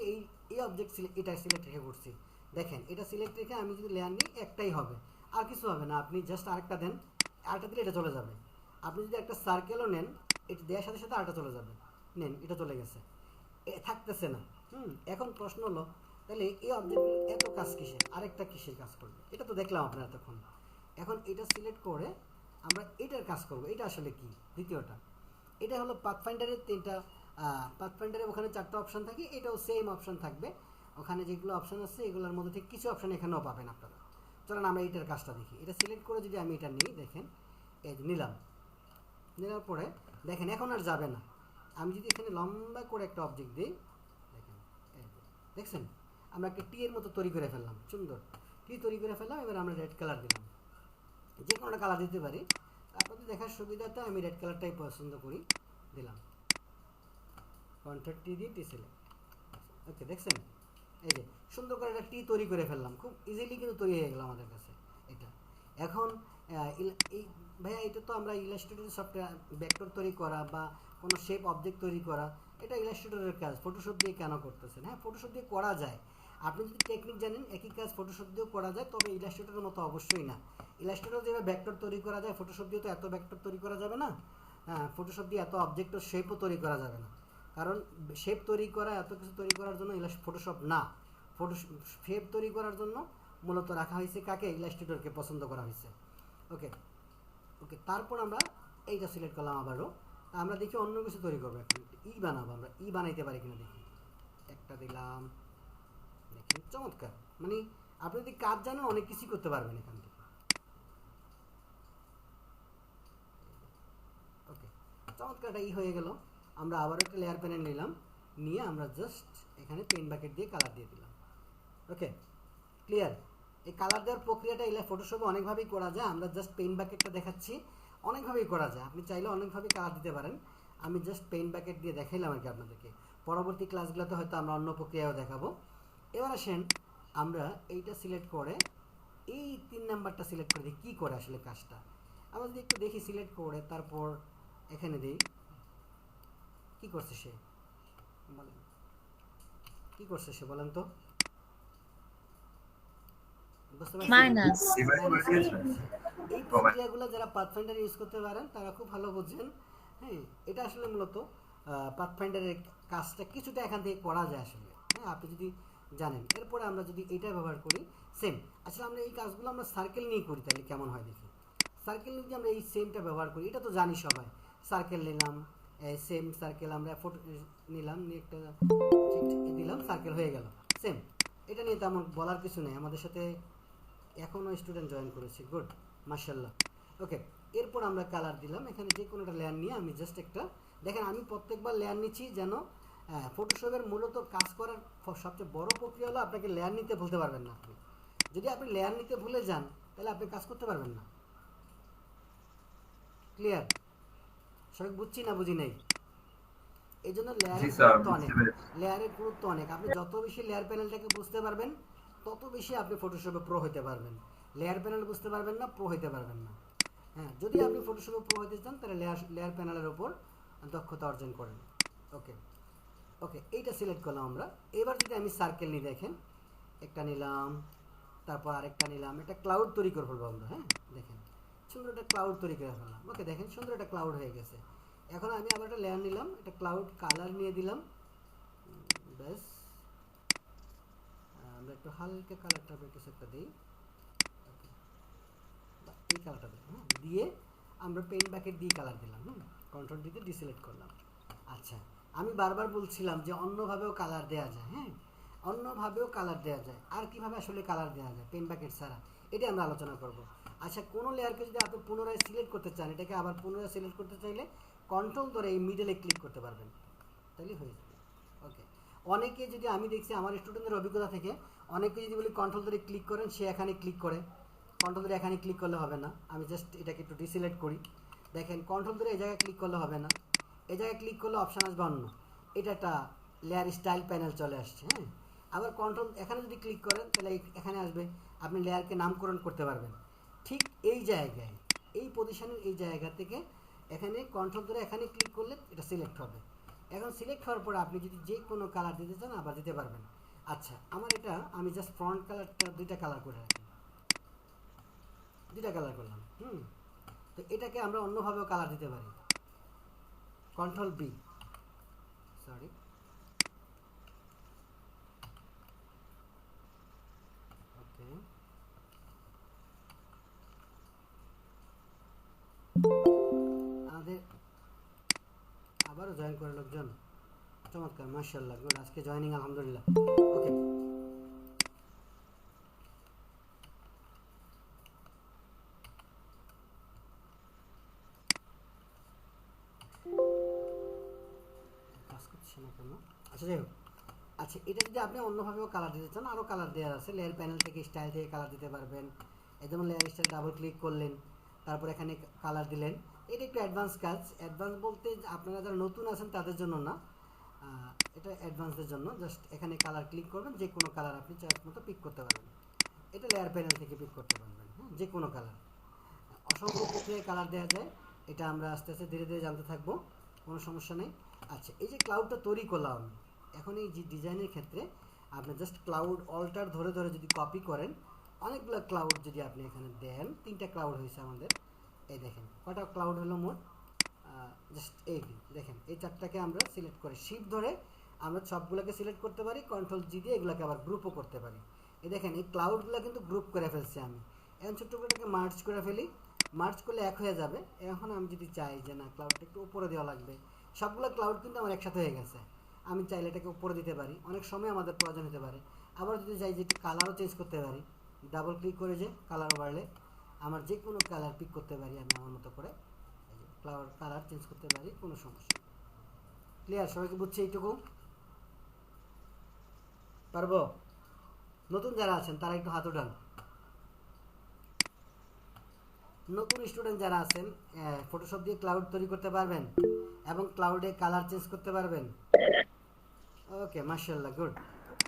এই অবজেক্ট এটা সিলেক্ট রেখে করছি। দেখেন এটা সিলেক্ট রেখে আমি যদি লেয়ার নিই, একটাই হবে, আর কিছু হবে না। আপনি জাস্ট আরেকটা দেন, আরেকটা দিলে এটা চলে যাবে। আপনি যদি একটা সার্কেলও নেন, এটা দেওয়ার সাথে সাথে আরেকটা চলে যাবে। নেন, এটা চলে গেছে, থাকতেছে না। এখন প্রশ্ন হলো, তাহলে এই অবজেক্টগুলো এত কাজ কিসের, আরেকটা কিসের কাজ করবে? এটা তো দেখলাম আপনারা এতক্ষণ। এখন এটা সিলেক্ট করে আমরা এটার কাজ করব। এটা আসলে কি? দ্বিতীয়টা, এটা হলো পাথফাইন্ডারের 3টা। পাথফাইন্ডারে ওখানে 4টা অপশান থাকে, এটাও সেম অপশান থাকবে। ওখানে যেগুলো অপশান আছে এগুলোর মধ্যে থেকে কিছু অপশান এখানেও পাবেন আপনারা। চলেন আমরা এটার কাজটা দেখি। এটা সিলেক্ট করে যদি আমি এটা নিই, দেখেন এই নিলাম, নেওয়ার পরে দেখেন এখন আর যাবে না। আমি যদি এখানে লম্বা করে একটা অবজেক্ট দিই, দেখেন দেখছেন আমরা একটা টি এর মতো তৈরি করে ফেললাম, সুন্দর টি তৈরি করে ফেললাম। এবার আমরা রেড কালার দিলাম, যে কোনো কালার দিতে পারি। আপনাদের দেখার সুবিধাতে আমি রেড কালারটাই পছন্দ করি, দিলাম। কন্ট্রাক্ট টি দিয়ে টি সিলেক্ট। ওকে, দেখছেন এই যে সুন্দর করে একটা টি তৈরি করে ফেললাম, খুব ইজিলি কিন্তু তৈরি হয়ে গেল আমাদের কাছে এটা। এখন এই ভাইয়া, এটা তো আমরা ইলাস্ট্রেটর সফটওয়্যার, ভেক্টর তৈরি করা বা কোনো শেপ অবজেক্ট তৈরি করা, এটা ইলাস্ট্রেটরের কাজ, ফটোশপ দিয়ে কেন করতেছেন? হ্যাঁ, ফটোশপ দিয়ে করা যায়। আপনি যদি টেকনিক জানেন, একই কাজ ফটোশপ দিয়েও করা যায়, তবে ইলাস্ট্রেটরের মতো অবশ্যই না। ইলাস্ট্রেটর যেভাবে ভেক্টর তৈরি করা যায়, ফটোশপ দিয়ে তো এত ভেক্টর তৈরি করা যাবে না। হ্যাঁ, ফটোশপ দিয়ে এত অবজেক্ট ও শেপও তৈরি করা যাবে না, কারণ শেপ তৈরি করা, এত কিছু তৈরি করার জন্য ফটোশপ না। শেপ তৈরি করার জন্য মূলত রাখা হয়েছে কাকে? ইলাস্ট্রেটরকে পছন্দ করা হয়েছে। ওকে ওকে, তারপর আমরা এইটা সিলেক্ট করলাম আবারও। তা আমরা দেখি অন্য কিছু তৈরি করবো। এখন বানাবো, আমরা বানাইতে পারি কিনা দেখি। একটা দিলাম, দেখেন চমৎকার। মানে আপনি যদি কাজ জানেন, অনেক কিছুই করতে পারবেন এখান থেকে। ওকে, চমৎকার, একটা হয়ে গেল। আমরা আবার একটা লেয়ার প্যানেল নিলাম, নিয়ে আমরা জাস্ট এখানে পেন বাকেট দিয়ে কালার দিয়ে দিলাম। ওকে, ক্লিয়ার? এই কালার দেওয়ার প্রক্রিয়াটা ফটোশপে অনেকভাবেই করা যায়। আমরা জাস্ট পেন বাকেটটা দেখাচ্ছি, অনেকভাবেই করা যায়। আপনি চাইলে অনেকভাবেই কালার দিতে পারেন। আমি জাস্ট পেন বাকেট দিয়ে দেখাইলাম আর কি আপনাদেরকে। পরবর্তী ক্লাসগুলোতে হয়তো আমরা অন্য প্রক্রিয়াও দেখাবো। এবার আসেন আমরা এইটা সিলেক্ট করে এই 3 নাম্বারটা সিলেক্ট করে দিই, কী করে আসলে কাজটা আমরা যদি একটু দেখি। সিলেক্ট করে তারপর এখানে দিই, কী করছে সে বলেন, কী করছে সে বলেন তো?
মাইনাস।
এই প্রক্রিয়াগুলো যারা পাথফাইন্ডার ইউজ করতে পারেন তারা খুব ভালো বুঝেন। হ্যাঁ, এটা আসলে মূলত পাথফাইন্ডারের কাজটা কিছুটা এখান থেকে করা যায় আসলে। হ্যাঁ, আপনি যদি জানেন। এরপরে আমরা যদি এটা ব্যবহার করি, সেম। আসলে আমরা এই কাজগুলো আমরা সার্কেল নিয়ে করি, তাহলে কেমন হয় দেখি। সার্কেল নিয়ে যদি আমরা এই সেমটা ব্যবহার করি, এটা তো জানি সবাই। সার্কেল নিলাম, সেম সার্কেল আমরা ফটো নিলাম, নিয়ে একটা দিলাম, সার্কেল হয়ে গেল সেম। এটা নিয়ে তো আমার বলার কিছু নেই। আমাদের সাথে এখনও স্টুডেন্ট জয়েন করেছে, গুড, মাশাআল্লাহ। ওকে, এরপর আমরা কালার দিলাম। এখানে যে কোনো একটা লেয়ার নিয়ে আমি জাস্ট একটা, দেখেন আমি প্রত্যেকবার লেয়ার নিচ্ছি যেন ফটোশপের মূলত কাজ করার সবচেয়ে বড় প্রক্রিয়া হলো আপনাকে লেয়ার নিতে ভুলতে পারবেন না। আপনি যদি লেয়ার নিতে ভুলে যান, তাহলে আপনি কাজ করতে পারবেন না। ক্লিয়ার? সবাই বুঝছি না বুঝি নাই? এই জন্য
জি
লেয়ারের
স্যার,
গুরুত্ব
বুঝতে
অনেক।
পেরেছি।
লেয়ারের গুরুত্ব অনেক। আপনি যত বেশি লেয়ার প্যানেলটাকে বুঝতে পারবেন তত বেশি আপনি ফটোশপে প্রো হতে পারবেন। লেয়ার প্যানেল বুঝতে পারবেন না, প্রো হতে পারবেন না। হ্যাঁ, যদি আপনি ফটোশপে প্রো হতে চান তাহলে লেয়ার প্যানেলের ওপর দক্ষতা অর্জন করেন। ওকে ওকে, এইটা সিলেক্ট করলাম আমরা। এবার যদি আমি সার্কেল নিই, দেখেন একটা নিলাম, তারপর আরেকটা নিলাম, একটা ক্লাউড তৈরি করে ফেলবো আমরা। হ্যাঁ দেখেন সুন্দর একটা ক্লাউড তৈরি করে ফেললাম। ওকে দেখেন সুন্দর একটা ক্লাউড হয়ে গেছে। এখন আমি আবার একটা লেয়ার নিলাম, একটা ক্লাউড কালার নিয়ে দিলাম। ব্যাস, আমরা একটু হালকা কালারটা কিছু একটা দিই। ওকে, এই কালারটা দিলাম। হ্যাঁ, দিয়ে আমরা পেন ব্যাকেট দিয়ে কালার দিলাম। কন্ট্রোল দিতে ডিসিলেক্ট করলাম। আচ্ছা, আমি বারবার বলছিলাম যে অন্যভাবেও কালার দেওয়া যায়। হ্যাঁ, অন্যভাবেও কালার দেওয়া যায়। আর কিভাবে আসলে কালার দেওয়া যায় পেন ব্যাকেট ছাড়া, এটা আমরা আলোচনা করব। আচ্ছা, কোনো লেয়ারকে যদি আপনি পুনরায় সিলেক্ট করতে চান, এটাকে আবার পুনরায় সিলেক্ট করতে চাইলে কন্ট্রোল ধরে এই মিডলে ক্লিক করতে পারবেন, তাহলে হয়ে যাবে। ওকে, অনেকে যদি আমি দেখছি আমার স্টুডেন্টদের অভিজ্ঞতা থেকে, অনেকে যদি বলি কন্ট্রোল ধরে ক্লিক করেন, সে এখানে ক্লিক করে। কন্ট্রোল ধরে এখানে ক্লিক করলে হবে না। আমি জাস্ট এটাকে একটু ডিসিলেক্ট করি। দেখেন কন্ট্রোল ধরে এই জায়গায় ক্লিক করলে হবে না, এই জায়গায় ক্লিক করলে অপশান আসবে অন্য। এটা একটা লেয়ার স্টাইল প্যানেল চলে আসছে। হ্যাঁ, আবার কন্ট্রোল এখানে যদি ক্লিক করেন তাহলে এখানে আসবে, আপনি লেয়ারকে নামকরণ করতে পারবেন। ঠিক এই জায়গায়, এই পজিশনের এই জায়গা থেকে এখানে কন্ট্রোল ধরে এখানে ক্লিক করলে এটা সিলেক্ট হবে। এখন সিলেক্ট হওয়ার পর আপনি যদি যে কোনো কালার দিতে চান আবার দিতে পারবেন। আচ্ছা, আমার এটা আমি জাস্ট ফ্রন্ট কালারটা দুইটা কালার করে রাখি, দুইটা কালার করলাম। তো এটাকে আমরা অন্যভাবেও কালার দিতে পারি। কন্ট্রোল বি, সরি, ওকে, আমাদের আবারও জয়েন করে লোকজন, চমৎকার, মাশাআল্লাহ, গুড, আজকে জয়েনিং আলহামদুলিল্লাহ। ওকে, কাজ করছে না কেন? আচ্ছা যাই হোক। আচ্ছা, এটা যদি আপনি অন্যভাবেও কালার দিতে চান, আরও কালার দেওয়া আছে। লেয়ার প্যানেল থেকে স্টাইল থেকে কালার দিতে পারবেন। এই যেমন লেয়ার স্টাইল ডাবল ক্লিক করলেন, তারপর এখানে কালার দিলেন। এটা একটু অ্যাডভান্স কাজ। অ্যাডভান্স বলতে আপনারা যারা নতুন আছেন তাদের জন্য না, এটা অ্যাডভান্সদের জন্য। জাস্ট এখানে কালার ক্লিক করবেন, যে কোনো কালার আপনি চয়েস মতো পিক করতে পারবেন। এটা লেয়ার প্যানেল থেকে পিক করতে পারবেন। হ্যাঁ, যে কোনো কালার, অসংখ্য প্রক্রিয়ায় কালার দেওয়া যায়। এটা আমরা আস্তে আস্তে ধীরে ধীরে জানতে থাকবো, কোনো সমস্যা নেই। আচ্ছা, এই যে ক্লাউডটা তৈরি করলাম আমি, এখন এই যে ডিজাইনের ক্ষেত্রে আপনি জাস্ট ক্লাউড অল্টার ধরে ধরে যদি কপি করেন, অনেকগুলো ক্লাউড যদি আপনি এখানে দেন, 3টা ক্লাউড হয়েছে আমাদের। এই দেখেন কটা ক্লাউড হলো মোট, জাস্ট এই দেখেন এই 4টাকে আমরা সিলেক্ট করে শিফট ধরে আমরা সবগুলোকে সিলেক্ট করতে পারি। কন্ট্রোল জি দিয়ে এগুলোকে আবার গ্রুপও করতে পারি। এই দেখেন এই ক্লাউডগুলো কিন্তু গ্রুপ করে ফেলছি আমি। এখন ছোট্ট করে মার্চ করে ফেলি, মার্চ করলে এক হয়ে যাবে। এখন আমি যদি চাই যে না ক্লাউডটা একটু উপরে দেওয়া লাগবে, সবগুলো ক্লাউড কিন্তু আমার একসাথে হয়ে গেছে, আমি চাইলে এটাকে উপরে দিতে পারি। অনেক সময় আমাদের প্রয়োজন হতে পারে। আবার যদি চাই যে একটু কালারও চেঞ্জ করতে পারি, ডাবল ক্লিক করে যে কালার বাড়লে আমার যে কোনো কালার পিক করতে পারি আমি আমার মতো করে। এই যে ক্লাউড কালার চেঞ্জ করতে পারি, কোনো সমস্যা। ক্লিয়ার? সবাইকে বুঝছে এইটুকু? পারবো? নতুন যারা আছেন তারা একটু হাত উঠান। নতুন স্টুডেন্ট যারা আছেন, ফটোশপ দিয়ে ক্লাউড তৈরি করতে পারবেন এবং ক্লাউডে কালার চেঞ্জ করতে পারবেন। ওকে, মাশাআল্লাহ, গুড।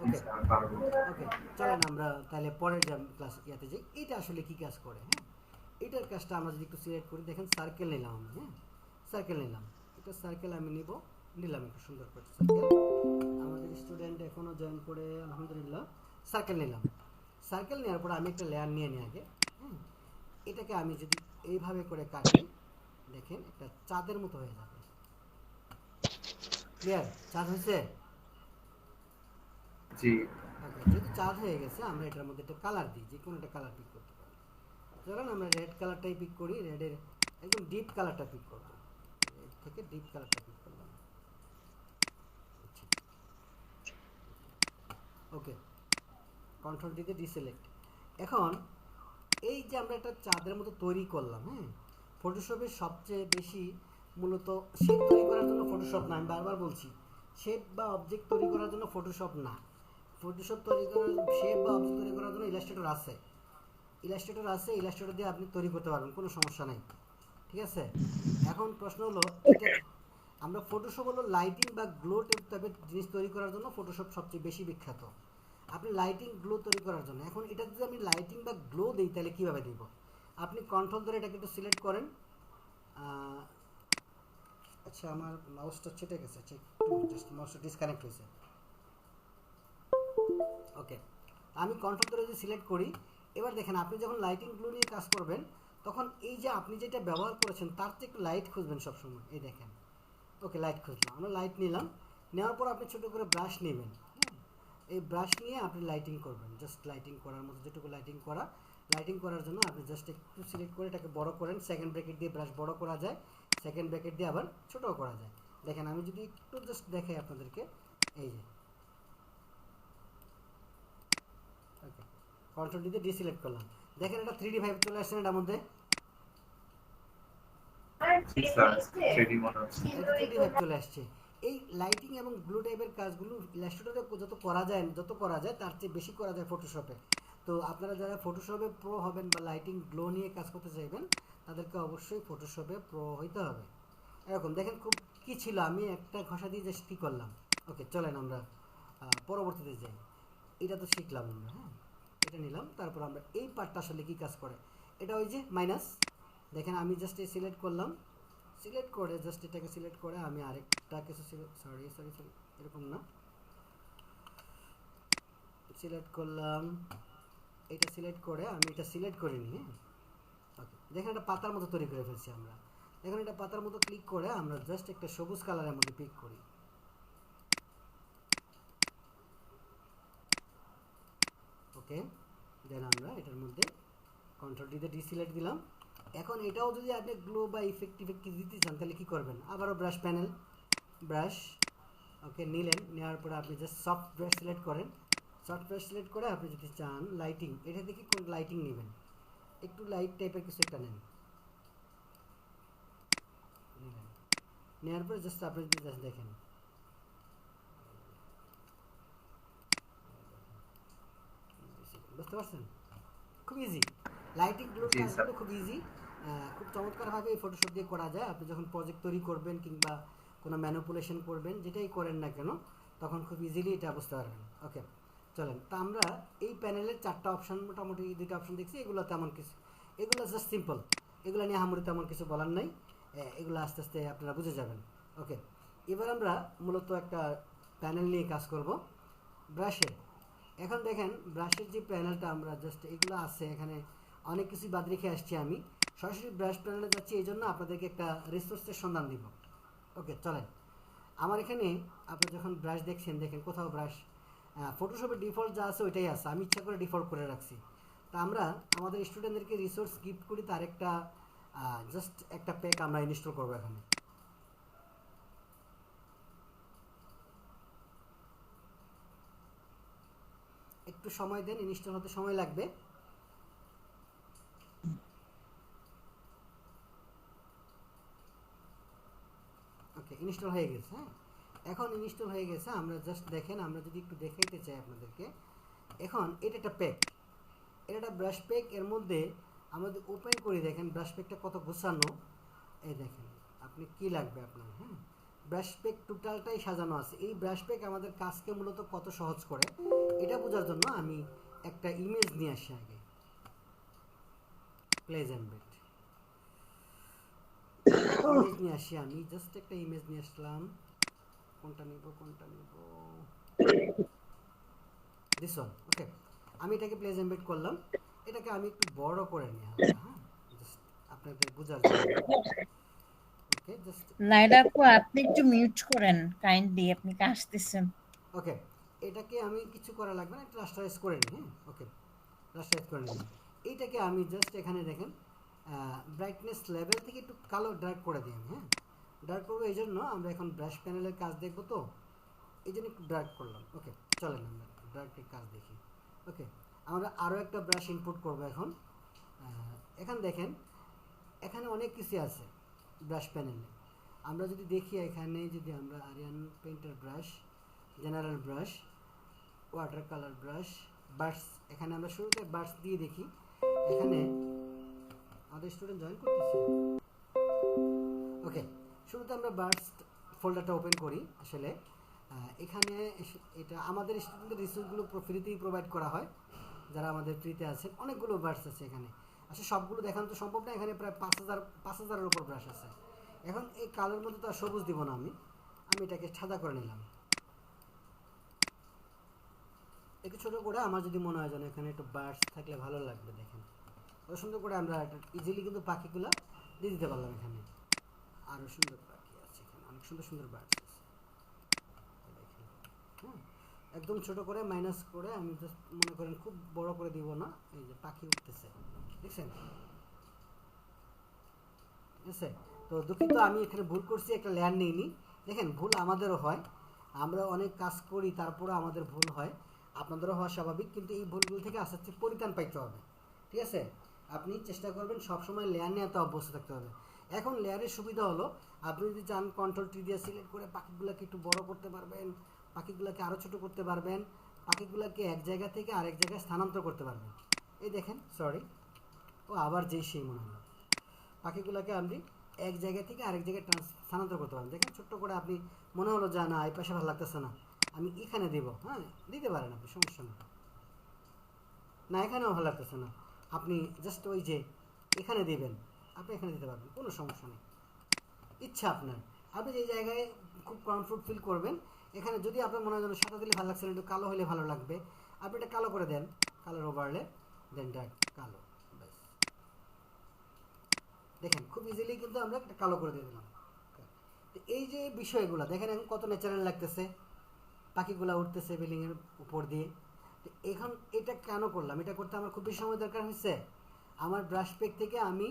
ওকে
স্যার, পারবো।
ওকে, চলেন আমরা তাহলে পরের যে ক্লাস ইয়াতে যাই। এটা আসলে কি কাজ করে? হ্যাঁ, এটার কাজটা আমরা যদি একটু সিলেক্ট করি, দেখেন সার্কেল নিলাম আমি। হ্যাঁ, সার্কেল নিলাম, এটা সার্কেল আমি নিলাম একটু সুন্দর করে সার্কেল। আমাদের স্টুডেন্ট এখনও জয়েন করে আলহামদুলিল্লাহ। সার্কেল নিলাম, সার্কেল নেওয়ার পর আমি একটা লেয়ার নিয়ে নিই আগে। হ্যাঁ, এটাকে আমি যদি এইভাবে করে কাটি, দেখেন একটা চাঁদের মতো হয়ে যাবে। ক্লিয়ার? চাঁদ হয়েছে?
জি
ওকে, যেহেতু চাঁদ হয়ে গেছে আমরা এটার মধ্যে একটা কালার দিই, যে কোনো একটা কালার পিক করতে পারি। ধরেন আমরা রেড কালারটাই পিক করি, রেডের একদম ডিপ কালারটা পিক করবো, রেড থেকে ডিপ কালারটা পিক করলাম। আচ্ছা, ওকে, কন্ট্রোল দিতে ডিসিলেক্ট। এখন এই যে আমরা একটা চাঁদের মতো তৈরি করলাম, হ্যাঁ, ফটোশপের সবচেয়ে বেশি মূলত শেপ তৈরি করার জন্য ফটোশপ না, আমি বারবার বলছি, শেপ বা অবজেক্ট তৈরি করার জন্য ফটোশপ না। ফটোশপ তৈরি করার, শেপ বা অবজেক্ট তৈরি করার জন্য ইলাস্ট্রেটর আছে। ইলাস্ট্রেটর দিয়ে আপনি তৈরি করতে পারবেন, কোনো সমস্যা নাই। ঠিক ঠিক আছে। এখন প্রশ্ন হলো এটা আমরা ফটোশপ হলো লাইটিং বা গ্লো টাইপের জিনিস তৈরি করার জন্য ফটোশপ সবচেয়ে বেশি বিখ্যাত। আপনি লাইটিং গ্লো তৈরি করার জন্য এখন এটা যদি আমি লাইটিং বা গ্লো দিই তাহলে কীভাবে দিব? আপনি কন্ট্রোল ধরে এটাকে একটু সিলেক্ট করেন। আচ্ছা আমার মাউসটা ছেটে গেছে, আচ্ছা একটু জাস্ট মাউসটা ডিসকানেক্ট হয়েছে। ওকে, আমি কন্ট্রোল ধরে যদি সিলেক্ট করি, এবার দেখেন আপনি যখন লাইটিং গ্লো নিয়ে কাজ করবেন তখন এই যে আপনি যেটা ব্যবহার করেছেন তার চেয়ে একটু লাইট খুঁজবেন সবসময়। এই দেখেন, ওকে লাইট খুঁজলাম, আমরা লাইট নিলাম, নেওয়ার পর আপনি ছোটো করে ব্রাশ নেবেন। এই ব্রাশ নিয়ে আপনি লাইটিং করবেন, জাস্ট লাইটিং করার মতো যেটুকু লাইটিং করার জন্য আপনি জাস্ট একটু সিলেক্ট করে এটাকে বড় করেন। সেকেন্ড ব্র্যাকেট দিয়ে ব্রাশ বড় করা যায়, সেকেন্ড ব্র্যাকেট দিয়ে আবার ছোটও করা যায়। দেখেন আমি যদি একটু জাস্ট দেখাই আপনাদেরকে, এই যে ওকে কন্ট্রোল দিয়ে ডিসিলেক্ট করলাম, দেখেন এটা 3D ভাইব চলে আসছে এটার মধ্যে। এটা 3D ভাইব চলে আসছে। এই লাইটিং এবং গ্লো টাইপের কাজগুলো ইলাস্ট্রেটরে যত করা যায় তার চেয়ে বেশি করা যায় ফটোশপে। তো আপনারা যারা ফটোশপে প্রো হবেন বা লাইটিং গ্লো নিয়ে কাজ করতে চাইবেন তাদেরকে অবশ্যই ফটোশপে প্রো হইতে হবে। এরকম দেখেন খুব কি ছিল, আমি একটা ঘষা দিয়ে জাস্ট কী করলাম। ওকে চলেন আমরা পরবর্তীতে যাই। এটা তো শিখলাম আমরা, হ্যাঁ এটা নিলাম। তারপর আমরা এই পার্টটা আসলে কী কাজ করে, এটা ওই যে মাইনাস, দেখেন আমি জাস্ট এই সিলেক্ট করলাম, সিলেক্ট করে জাস্ট এটাকে সিলেক্ট করে আমি আরেকটা কিছু সরি এরকম না, সিলেক্ট করলাম, এটা সিলেক্ট করে আমি এটা সিলেক্ট করে নিই। হ্যাঁ ওকে, দেখেন এটা পাতার মতো তৈরি করে ফেলছি আমরা। এখন এটা পাতার মতো ক্লিক করে আমরা জাস্ট একটা সবুজ কালারের মধ্যে পিক করি। ওকে, দেন আমরা এটার মধ্যে কন্ট্রোল ডিতে ডিসিলেক্ট দিলাম। এখন এটাও যদি আপনি গ্লো বা ইফেক্ট দিতে চান তাহলে কী করবেন, আবারও ব্রাশ প্যানেল, ব্রাশ ওকে নিলেন, নেওয়ার পরে আপনি জাস্ট সফট ব্রাশ সিলেক্ট করেন। সফট ব্রাশ সিলেক্ট করে আপনি যদি চান লাইটিং, এটা দেখি কোন লাইটিং নেবেন, একটু লাইট টাইপের কিছু একটা নেন, নেওয়ার পরে জাস্ট আপনি যদি জাস্ট দেখেন, বুঝতে পারছেন? খুব ইজি, লাইটিং গ্লোর কাজগুলো খুব ইজি, খুব চমৎকারভাবে এই ফটোশপ দিয়ে করা যায়। আপনি যখন প্রজেক্ট তৈরি করবেন কিংবা কোনো ম্যানিপুলেশন করবেন, যেটাই করেন না কেন তখন খুব ইজিলি এটা বুঝতে পারবেন। ওকে চলেন, তা আমরা এই প্যানেলের 4টা অপশান, মোটামুটি 2টা অপশান দেখছি, এগুলো তেমন কিছু, এগুলো জাস্ট সিম্পল, এগুলো নিয়ে হামুরি তেমন কিছু বলার নাই, এগুলো আস্তে আস্তে আপনারা বুঝে যাবেন। ওকে, এবার আমরা মূলত একটা প্যানেল নিয়ে কাজ করব ব্রাশের। এখন দেখেন ব্রাশের যে প্যানেলটা আমরা জাস্ট এগুলো আছে, এখানে অনেক কিছু বাদ রেখে আসছি, আমি সরাসরি ব্রাশ প্যানেলে যাচ্ছি, এই জন্য আপনাদেরকে একটা রিসোর্সের সন্ধান দিব। ওকে চলেন, আমার এখানে আপনি যখন ব্রাশ দেখছেন, দেখেন কোথাও ব্রাশ, ফটোশপের ডিফল্ট যা আছে ওইটাই আছে, আমি ইচ্ছা করে ডিফল্ট করে রাখছি। তা আমরা আমাদের স্টুডেন্টদেরকে রিসোর্স গিফট করি, তার একটা জাস্ট একটা প্যাক আমরা ইনস্টল করবো এখানে। একটু সময় দেন, ইনস্টল হতে সময় লাগবে। ওকে ইনস্টল হয়ে গেছে। হ্যাঁ এখন ইনস্টল হয়ে গেছে, আমরা জাস্ট দেখেন, আমরা যদি একটু দেখাইতে চাই আপনাদেরকে, এখন এটা একটা প্যাক, এটা একটা ব্রাশ প্যাক, এর মধ্যে আমাদের ওপেন করি, দেখেন ব্রাশ প্যাকটা কত গোছানো, এই দেখেন আপনি কি লাগবে আপনার। হ্যাঁ ব্রাশ প্যাক টোটালটাই সাজানো আছে। এই ব্রাশ প্যাক আমাদের কাজকে মূলত কত সহজ করে এটা বোঝার জন্য আমি একটা ইমেজ নিয়ে আসি আগে, প্লেস এমবেড ইমেজ নিয়ে আসি, আমি জাস্ট একটা ইমেজ নিয়ে আসলাম, কোনটা নিব দিস ওয়ান। ওকে আমি এটাকে প্লেস এমবেড করলাম, এটাকে আমি একটু বড় করে নিই হালকা, হ্যাঁ জাস্ট আপনাদের বোঝার জন্য। ওকে জাস্ট
লাইলা আপু আপনি একটু মিউট করেন কাইন্ডলি, আপনি কাশতেছেন।
ওকে এটাকে আমি কিছু করা লাগবে না, একটু রাস্টারাইজ করে নিই। হ্যাঁ ওকে রাস্টারাইজ করে নিলাম। এইটাকে আমি জাস্ট এখানে দেখেন ব্রাইটনেস লেভেল থেকে একটু কালো ডার্ক করে দিই আমি। হ্যাঁ ডার্ক করবো, এই জন্য আমরা এখন ব্রাশ প্যানেলের কাজ দেখবো, তো এই জন্য একটু ডার্ক করলাম। ওকে চলেন আমরা ডার্কের কাজ দেখি। ওকে আমরা আরও একটা ব্রাশ ইনপুট করবো এখন। এখানে দেখেন এখানে অনেক কিছু আছে ব্রাশ প্যানেলে, আমরা যদি দেখি এখানে যদি আমরা আরিয়ান painter brush, general brush, water colour brush, birds, এখানে আমরা শুরুতে বার্ডস দিয়ে দেখি। এখানে আমাদের স্টুডেন্ট জয়েন করতেছে, ওকে, শুরুতে আমরা বার্স্ট ফোল্ডারটা ওপেন করি। আসলে এখানে এটা আমাদের স্টুডেন্টদের রিসোর্সগুলো ফ্রিতেই প্রোভাইড করা হয়, যারা আমাদের ফ্রিতে আছে। অনেকগুলো ব্রাশ আছে এখানে, আসলে সবগুলো দেখানো তো সম্ভব না। এখানে প্রায় 5,000-এর উপর ব্রাশ আছে। এখন এই কালোর মধ্যে তো আর সবুজ দিব না, আমি এটাকে সাদা করে নিলাম। একটু ছোটো করে আমার যদি মনে হয় যেন এখানে একটু ব্রাশ থাকলে ভালো লাগবে, দেখেন কত সুন্দর করে আমরা ইজিলি কিন্তু পাখিগুলো দিয়ে দিতে পারলাম। এখানে আরও সুন্দর পাখি আছে, এখানে অনেক সুন্দর সুন্দর ব্রাশ আছে, দেখেন। হ্যাঁ, একদম ছোট করে মাইনাস করে, আমি জাস্ট মনে করেন খুব বড় করে দিব না। এই যে পাখি উঠতেছে, দেখছেন? ঠিক আছে, তো দুঃখিত আমি এখানে ভুল করছি, একটা লেয়ার নিইনি। দেখেন, ভুল আমাদেরও হয়, আমরা অনেক কাজ করি, তারপরে আমাদের ভুল হয়, আপনাদেরও হওয়া স্বাভাবিক। কিন্তু এই ভুলগুলো থেকে আস্তে আস্তে পরিত্রাণ পাইতে হবে। ঠিক আছে, আপনি চেষ্টা করবেন সবসময় লেয়ার নিয়ে এত অভ্যস্ত থাকতে হবে। এখন লেয়ারের সুবিধা হলো, আপনি যদি চান কন্ট্রোল টি দিয়ে সিলেক্ট করে পাখিগুলোকে একটু বড় করতে পারবেন, পাখিগুলোকে আরও ছোট করতে পারবেন, পাখিগুলোকে এক জায়গা থেকে আরেক জায়গায় স্থানান্তর করতে পারবেন। এই দেখেন, সরি, ও আবার যেই সেই মনে হলো। পাখিগুলোকে আপনি এক জায়গা থেকে আরেক জায়গায় স্থানান্তর করতে পারেন। দেখেন, ছোট্ট করে আপনি মনে হলো যে না এই পাশে ভালো লাগতেছে না, আমি এখানে দেবো। হ্যাঁ, দিতে পারেন আপনি, সমস্যা নেই। না এখানেও ভালো লাগতেছে না, আপনি জাস্ট ওই যে এখানে দেবেন, আপনি এখানে দিতে পারবেন, কোনো সমস্যা নেই। ইচ্ছা আপনার, আপনি যেই জায়গায় খুব কমফোর্ট ফিল করবেন। এখানে যদি আপনার মনে হয় যেন সাদা দিলে ভালো লাগছে না, একটু কালো হলে ভালো লাগবে, আপনি এটা কালো করে দেন, কালার ওভারলে দেন ডার্ক কালো, ব্যাস। দেখেন খুব ইজিলি কিন্তু আমরা একটা কালো করে দিয়ে দিলাম। তো এই যে বিষয়গুলো দেখেন এখন কত ন্যাচারাল লাগতেছে, পাখিগুলো উঠতেছে বিল্ডিংয়ের উপর দিয়ে। তো এখন এটা কেন করলাম, এটা করতে আমার খুব বেশি সময় দরকার হয়েছে। আমার ব্রাশ প্যাক থেকে আমি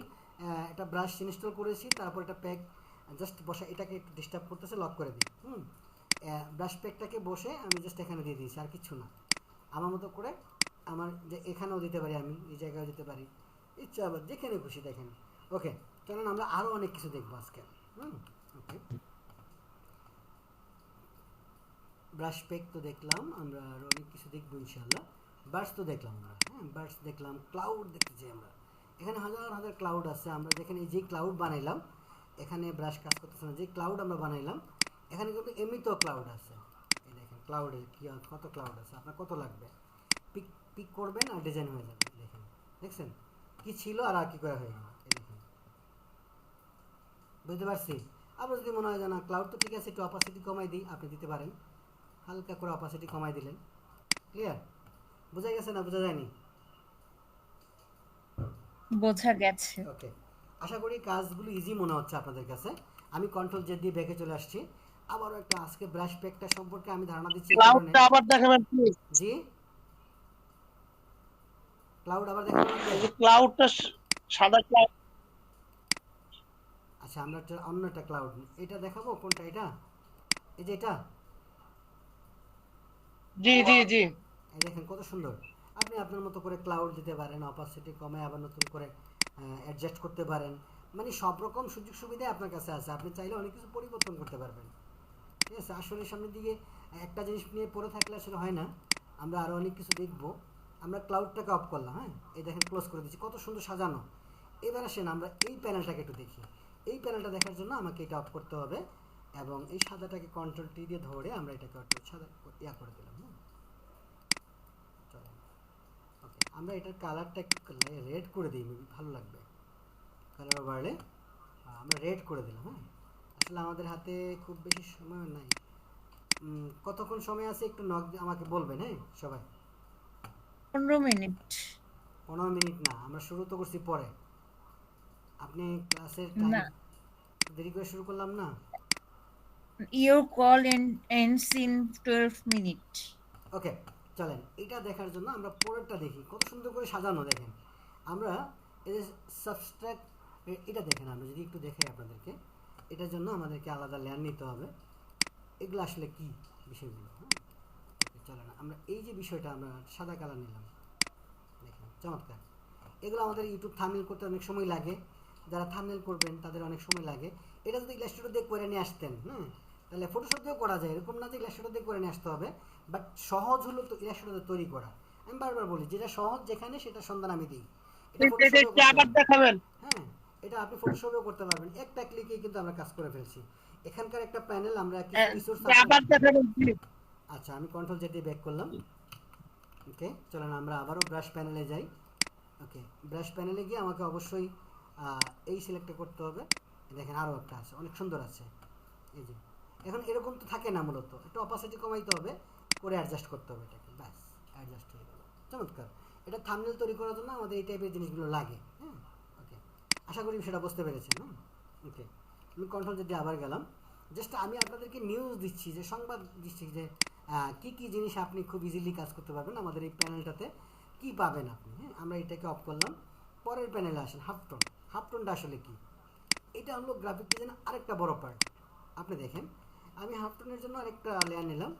একটা ব্রাশ ইনস্টল করেছি, তারপর একটা প্যাক জাস্ট বসা, এটাকে একটু ডিস্টার্ব করতেছে, লক করে দিই। ব্রাশ প্যাকটাকে বসে আমি জাস্ট এখানে দিয়ে দিয়েছি, আর কিছু না। আমার মতো করে আমার যে এখানেও দিতে পারি, আমি এই জায়গায় দিতে পারি, ইচ্ছা আবার যেখানে খুশি দেখেন। ওকে, কারণ আমরা আরও অনেক কিছু দেখবো আজকে। ওকে, ব্রাশ পেক তো দেখলাম, আমরা আরও অনেক কিছু দেখবো ইনশাল্লাহ। বার্ডস তো দেখলাম আমরা, হ্যাঁ বার্ডস দেখলাম, ক্লাউড দেখতেছি আমরা। এখানে হাজার হাজার ক্লাউড আছে। আমরা যেখানে যে ক্লাউড বানাইলাম, এখানে ব্রাশ কাজ করতেছে না, যে ক্লাউড আমরা বানাইলাম এখানে কিন্তু এমনিতেও ক্লাউড আছে। এই দেখেন ক্লাউডে কি কত ক্লাউড আছে, আপনার কত লাগবে, পিক পিক করবেন আর ডিজাইন হয়ে যাবে। দেখেন, দেখছেন কি ছিল আর কি করে হয়ে গেল, এই দেখেন, বুঝতে পারছি। আবার যদি মনে হয় যে না ক্লাউড তো ঠিক আছে, একটু অপাসিটি কমাই দিই, আপনি দিতে পারেন, হালকা করে অপাসিটি কমাই দিলেন। ক্লিয়ার, বোঝা গেছে না বোঝা যায়নি?
বোঝা গেছে।
ওকে, আশা করি কাজগুলো ইজি মনে হচ্ছে আপনাদের কাছে। আমি কন্ট্রোল জেড দিয়ে ব্যাকে চলে আসছি। আবারও একটা আজকে ব্রাশ প্যাকটা সম্পর্কে আমি ধারণা দিচ্ছি।
ক্লাউডটা আবার দেখাবেন প্লিজ।
জি, ক্লাউড আবার দেখানো লাগবে।
ক্লাউডটা সাদা ক্লাউড।
আচ্ছা, আমরা একটা অন্য একটা ক্লাউড এটা দেখাবো। কোনটা, এটা? এই যে এটা,
জি জি জি।
এই দেখেন কত সুন্দর। আপনি আপনার মতো করে ক্লাউড দিতে পারেন, অপাসিটি কমে আবার নতুন করে অ্যাডজাস্ট করতে পারেন। মানে সব রকম সুযোগ সুবিধা আপনার কাছে আছে, আপনি চাইলে অনেক কিছু পরিবর্তন করতে পারবেন। ঠিক আছে, আসলে সামনের দিকে একটা জিনিস নিয়ে পড়ে থাকলে আসলে হয় না, আমরা আরও অনেক কিছু দেখবো। আমরা ক্লাউডটাকে অফ করলাম, হ্যাঁ এই দেখেন ক্লোজ করে দিচ্ছি, কত সুন্দর সাজানো। এবার আসেন আমরা এই প্যানেলটাকে একটু দেখি। এই প্যানেলটা দেখার জন্য আমাকে এটা অফ করতে হবে, এবং এই সাদাটাকে কন্ট্রোল টি দিয়ে ধরে আমরা এটাকে সাদা করে দিলাম। চলো, ওকে, আমরা এটার কালারটা একটু রেড করে দিই, ভালো লাগবে। কালার বাড়লে আমরা রেড করে দিলাম। হ্যাঁ, আসলে আমাদের হাতে খুব বেশি সময় নাই। কতক্ষণ সময় আছে একটু নক আমাকে বলবেন। হ্যাঁ সবাই,
15 মিনিট।
15 মিনিট না, আমরা শুরু তো করছি পরে। আপনি ক্লাসের
না,
টাইম দেরি করে শুরু করলাম না।
your call ends in 12 minute.
Okay, চলেন এটা দেখার জন্য আমরা পরেরটা দেখি, কত সুন্দর করে সাজানো। দেখেন আমরা এই যে সাবস্ট্রাক্ট, এটা দেখেন, আমরা যদি একটু দেখাই আপনাদেরকে, এটার জন্য আমাদেরকে আলাদা লেয়ার নিতে হবে। এগুলো আসলে কি বিষয়গুলো, হ্যাঁ চলেন আমরা এই যে বিষয়টা আমরা সাদা কালার নিলাম, দেখেন চমৎকার। এগুলো আমাদের ইউটিউব থাম্বনেল করতে অনেক সময় লাগে, যারা থাম্বনেল করবেন তাদের অনেক সময় লাগে। এটা যদি ইলাস্ট্রেটর দিয়ে করে নিয়ে আসতেন, তাহলে ফটোশপ দিয়েও করা যায়, এরকম না যে ইলাস্ট্রেটর দিয়ে করে নিয়ে আসতে হবে। বাট সহজ হলো তো ইলাস্ট্রেটর তৈরি করা। আমি বারবার বলি যেটা সহজ যেখানে সেটা সন্ধান আমি দিই। এটা
আবার দেখাবেন।
হ্যাঁ, এটা আপনি ফটোশপেও করতে পারবেন, একটা ক্লিকে কিন্তু আমরা কাজ করে ফেলছি। এখানকার একটা প্যানেল আমরা কিছু রিসোর্স
আবার দেখাবেন প্লিজ।
আচ্ছা আমি কন্ট্রোল জেড দিয়ে ব্যাক করলাম। ওকে চলেন আমরা আবারও ব্রাশ প্যানেলে যাই। ওকে ব্রাশ প্যানেলে গিয়ে আমাকে অবশ্যই এই সিলেক্ট করতে হবে। দেখেন আরও একটা আছে, অনেক সুন্দর আছে। এই যে এখন এরকম তো থাকে না, মূলত একটু অপাসিটি কমাইতে হবে, করে অ্যাডজাস্ট করতে হবে এটাকে, ব্যাস অ্যাডজাস্ট হয়ে গেল। চমৎকার। এটা থাম্বনেল তৈরি করার জন্য আমাদের এই টাইপের জিনিসগুলো লাগে। হ্যাঁ ওকে, আশা করি সেটা বুঝতে পেরেছেন। ওকে আমি কন্ট্রোল জেড দিয়ে আবার গেলাম। জাস্ট আমি আপনাদেরকে নিউজ দিচ্ছি, যে সংবাদ দিচ্ছি যে কি কি জিনিস আপনি খুব ইজিলি কাজ করতে পারবেন আমাদের এই প্যানেলটাতে, কি পাবেন আপনি। হ্যাঁ আমরা এটাকে অফ করলাম। পরের প্যানেলে আসেন, হাফটোন। হাফটোনটা আসলে কি? এটা হলো গ্রাফিক ডিজাইন আরেকটা বড় পার্ট। আপনি দেখেন আমি হাফটোনের জন্য আরেকটা লেয়ার নিলাম,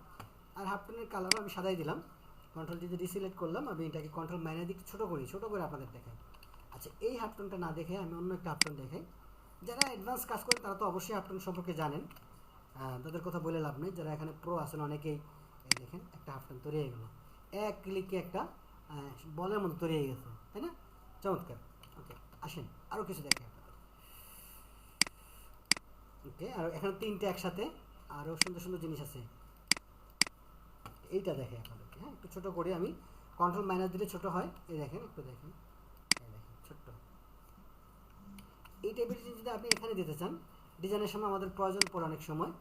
আর হাফটোনের কালারও আমি সাদাই দিলাম। কন্ট্রোল যদি ডিসিলেক্ট করলাম, আমি এটাকে কন্ট্রোল মাইনাস দিকে ছোটো করি, ছোটো করে আপনাদের দেখাই। আচ্ছা এই হাফটোনটা না দেখে আমি অন্য একটা হাফটোন দেখাই। যারা অ্যাডভান্স কাজ করেন তারা তো অবশ্যই হাফটোন সম্পর্কে জানেন, তাদের কথা বলে লাভ নেই। যারা এখানে প্রো আছেন অনেকেই, এই দেখেন একটা হাফটোন তৈরি হয়ে গেল, এক ক্লিকে একটা বলের মতো তৈরি হয়ে গেছে, তাই না? চমৎকার। ওকে আসেন আরও কিছু দেখে আপনাদের। ওকে আর এখানে তিনটে একসাথে আরও সুন্দর সুন্দর জিনিস আছে, এইটা দেখে আপনাদেরকে। হ্যাঁ একটু ছোটো করি আমি, কন্ট্রোল মাইনাস দিলে ছোটো হয়। এই দেখেন একটু দেখেন, এই দেখেন ছোট্ট। এই টাইপের জিনিস যদি আপনি এখানে দিতে চান, ডিজাইনের সময় আমাদের প্রয়োজন পড়ে অনেক সময়,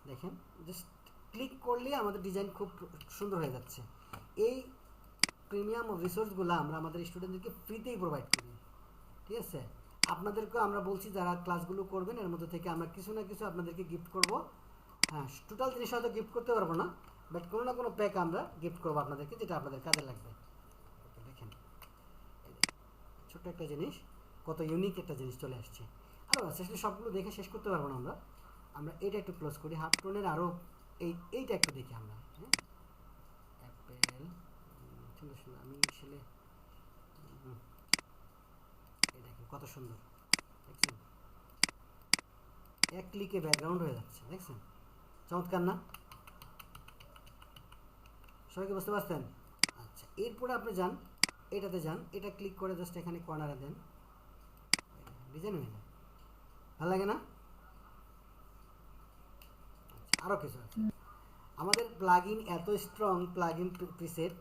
দেখেন জাস্ট ক্লিক করলেই আমাদের ডিজাইন খুব সুন্দর হয়ে যাচ্ছে। এই প্রিমিয়াম রিসোর্সগুলো আমরা আমাদের স্টুডেন্টদেরকে ফ্রিতেই প্রোভাইড করি, ঠিক আছে? আপনাদেরকেও আমরা বলছি যারা ক্লাসগুলো করবেন এর মধ্যে থেকে আমরা কিছু না কিছু আপনাদেরকে গিফট করব। হ্যাঁ টোটাল জিনিস হয়তো গিফট করতে পারবো না, বাট কোনো না কোনো প্যাক আমরা গিফট করবো আপনাদেরকে, যেটা আপনাদের কাজে লাগবে। ওকে দেখেন ছোট্ট একটা জিনিস, কত ইউনিক একটা জিনিস চলে আসছে। আরও আছে, আসলে সবগুলো দেখে শেষ করতে পারবো না আমরা। আমরা এটা একটু ক্লোজ করি, হাফ টোনের আরও এইটা একটু দেখি আমরা। হ্যাঁ অ্যাপেল সুন্দর সুন্দর, আমি আসলে এই দেখেন কত সুন্দর, দেখছেন এক ক্লিকে ব্যাকগ্রাউন্ড হয়ে যাচ্ছে, দেখছেন চমৎকার না? সবাইকে বুঝতে পারছেন? আচ্ছা এরপরে আপনি যান, এটাতে যান, এটা ক্লিক করে জাস্ট এখানে কর্নারে দেন, ডিজাইন হয়ে যায়, ভালো লাগে না? আচ্ছা আরও কিছু আছে। আমাদের প্লাগইন এত স্ট্রং, প্লাগইন প্রিসেট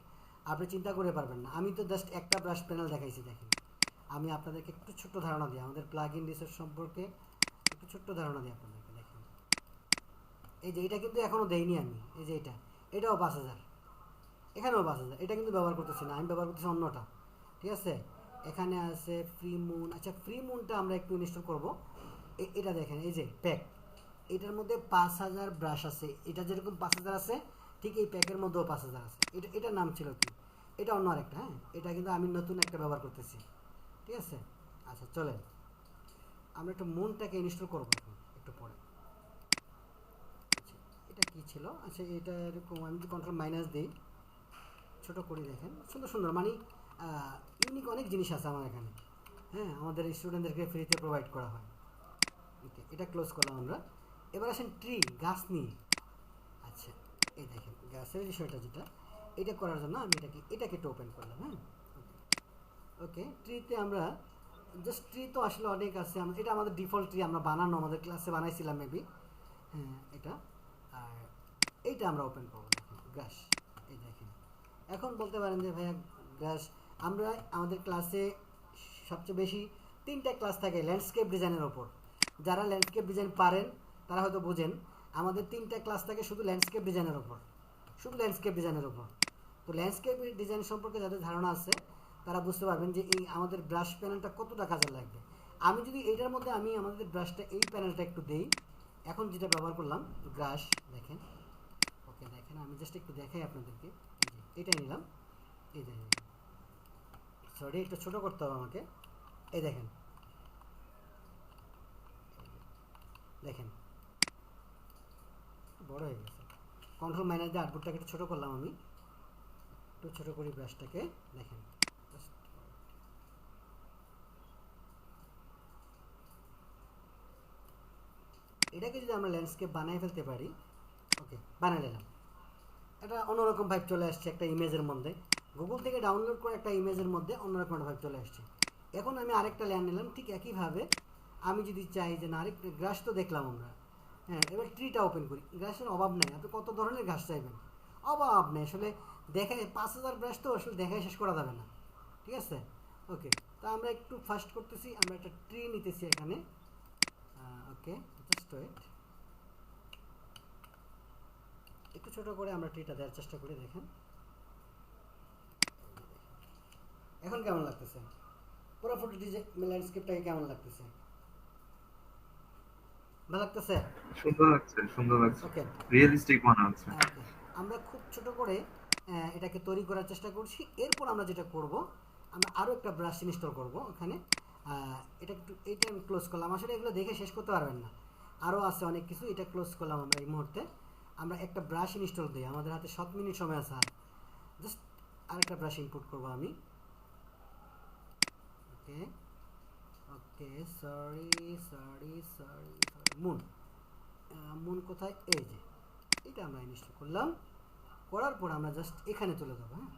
আপনি চিন্তা করে পারবেন না। আমি তো জাস্ট একটা ব্রাশ প্যানেল দেখাইছি, দেখেন আমি আপনাদেরকে একটু ছোট্ট ধারণা দিই আমাদের প্লাগইন রিসোর্স সম্পর্কে, একটু ছোট্ট ধারণা দিই আপনাদেরকে। দেখেন এই যে এটা কিন্তু এখনও দেইনি আমি, এই যে এটাও 5000, এখানেও 5000, এটা কিন্তু ব্যবহার করতেছি না, আমি ব্যবহার করতেছি অন্যটা, ঠিক আছে? এখানে আছে ফ্রি মুন। আচ্ছা ফ্রি মুনটা আমরা একটু ইনস্টল করবো। এটা দেখেন এই যে প্যাক, এটার মধ্যে 5000 ব্রাশ আছে, এটা যেরকম 5000 আছে ঠিক এই প্যাকের মধ্যেও 5000 আছে। এটার নাম ছিল কি, এটা অন্য আরেকটা। হ্যাঁ এটা কিন্তু আমি নতুন একটা ব্যবহার করতেছি, ঠিক আছে? আচ্ছা চলেন আমরা একটু মুনটাকে ইনস্টল করবো এখন একটু পরে। আচ্ছা এটা কি ছিল? আচ্ছা এটা এরকম আমি যদি কন্ট্রোল মাইনাস দিই, ছোটো করি, দেখেন সুন্দর সুন্দর, মানে ইউনিক অনেক জিনিস আছে আমার এখানে। হ্যাঁ আমাদের স্টুডেন্টদেরকে ফ্রিতে প্রোভাইড করা হয়। ওকে এটা ক্লোজ করলাম আমরা। এবার আসেন ট্রি, গাছ নিয়ে। আচ্ছা এই দেখেন গাছের বিষয়টা যেটা, এটা করার জন্য আমি এটাকে একটু ওপেন করলাম। হ্যাঁ ওকে ট্রিতে আমরা জাস্ট, ট্রি তো আসলে অনেক আছে, এটা আমাদের ডিফল্ট ট্রি আমরা বানানো, আমাদের ক্লাসে বানাইছিলাম মেবি। হ্যাঁ এটা, আর এইটা আমরা ওপেন করবো। দেখেন গ্রাস, এই দেখেন এখন বলতে পারেন যে ভাইয়া গ্রাস, আমরা আমাদের ক্লাসে সবচেয়ে বেশি 3টা ক্লাস থাকে ল্যান্ডস্কেপ ডিজাইনের ওপর। যারা ল্যান্ডস্কেপ ডিজাইন পারেন তারা হয়তো বোঝেন, আমাদের 3টা ক্লাস থাকে শুধু ল্যান্ডস্কেপ ডিজাইনের ওপর, শুধু ল্যান্ডস্কেপ ডিজাইনের ওপর। তো ল্যান্ডস্কেপ ডিজাইন সম্পর্কে যাদের ধারণা আছে তারা বুঝতে পারবেন যে এই আমাদের ব্রাশ প্যানেলটা কতটা কাজে লাগবে। আমি যদি এইটার মধ্যে আমি আমাদের ব্রাশটা এই প্যানেলটা একটু দেই, এখন যেটা ব্যবহার করলাম ব্রাশ, দেখেন ওকে দেখেন আমি জাস্ট একটু দেখাই আপনাদেরকে। এটাই নিলাম, এই দেখেন, সরি একটু ছোটো করতে হবে আমাকে। এই দেখেন দেখেন বড় হয়ে গেছে, কন্ট্রোল মাইনাস দিয়ে আউটপুটটাকে একটু ছোটো করলাম আমি, একটু ছোটো করি ব্রাশটাকে। দেখেন এটাকে যদি আমরা ল্যান্ডস্কেপ বানাই ফেলতে পারি, ওকে বানিয়ে নিলাম, এটা অন্যরকম ভাইব চলে আসছে একটা ইমেজের মধ্যে, গুগল থেকে ডাউনলোড করে একটা ইমেজের মধ্যে অন্যরকম একটা ভাইব চলে আসছে। এখন আমি আরেকটা লেয়ার নিলাম, ঠিক একইভাবে আমি যদি চাই যে না আরেকটা ঘাস তো দেখলাম আমরা, হ্যাঁ এবার ট্রিটা ওপেন করি, ঘাসের অভাব নেই, আপনি কত ধরনের ঘাস চাইবেন, অভাব নেই আসলে, দেখায় 5000 ব্রাশ তো আসলে দেখায় শেষ করা যাবে না, ঠিক আছে। ওকে, তা আমরা একটু ফাস্ট করতেছি, আমরা একটা ট্রি নিতেছি এখানে। ওকে, জাস্ট ওয়েট, একটু ছোট করে আমরা ট্রিটা দেওয়ার চেষ্টা করি। দেখেন এখন কেমন লাগতেছে, পুরো ফটো ল্যান্ডস্কেপটাকে কেমন লাগতেছে, ভালো লাগতেছে?
সুন্দর লাগছে, সুন্দর লাগছে,
ওকে,
রিয়েলিস্টিক মনে হচ্ছে।
ওকে, আমরা খুব ছোট করে এটাকে তৈরি করার চেষ্টা করছি। এরপর আমরা যেটা করব, আমরা আরও একটা ব্রাশ ইনস্টল করব ওখানে। এটা একটু, এইটা আমি ক্লোজ করলাম, আসলে এগুলো দেখে শেষ করতে পারবেন না, আরও আছে অনেক কিছু। এটা ক্লোজ করলাম আমরা এই মুহূর্তে। আমরা একটা ব্রাশ ইনস্টল দিই, আমাদের হাতে 7 মিনিট সময় আছে, আর জাস্ট আরেকটা ব্রাশ ইনপুট করব আমি। Okay okay, sorry sorry sorry sorry, moon কোথায়, এই যে এটা আমরা ইনস্টল করলাম। করার পর আমরা জাস্ট এখানে চলে যাবো। হ্যাঁ,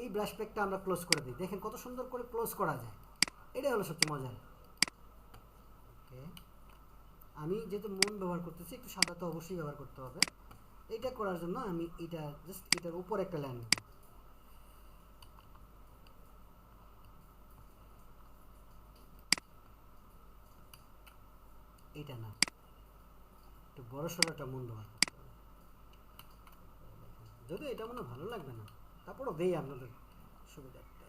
এই ব্রাশ প্যাকটা আমরা ক্লোজ করে দিই, দেখেন কত সুন্দর করে ক্লোজ করা যায়, এটাই হলো সবচেয়ে মজার। ওকে, আমি যেহেতু মুন ব্যবহার করতেছি, একটু সাদা তো অবশ্যই ব্যবহার করতে হবে। এটা করার জন্য আমি এটা জাস্ট এটার উপর একটা লাইন নেব। এটা না, একটু বড় সড়ো একটা মুন ব্যবহার করতে হবে, যদিও এটা মনে হয় ভালো লাগবে না, তারপরও দেই আপনাদের সুবিধার্থে।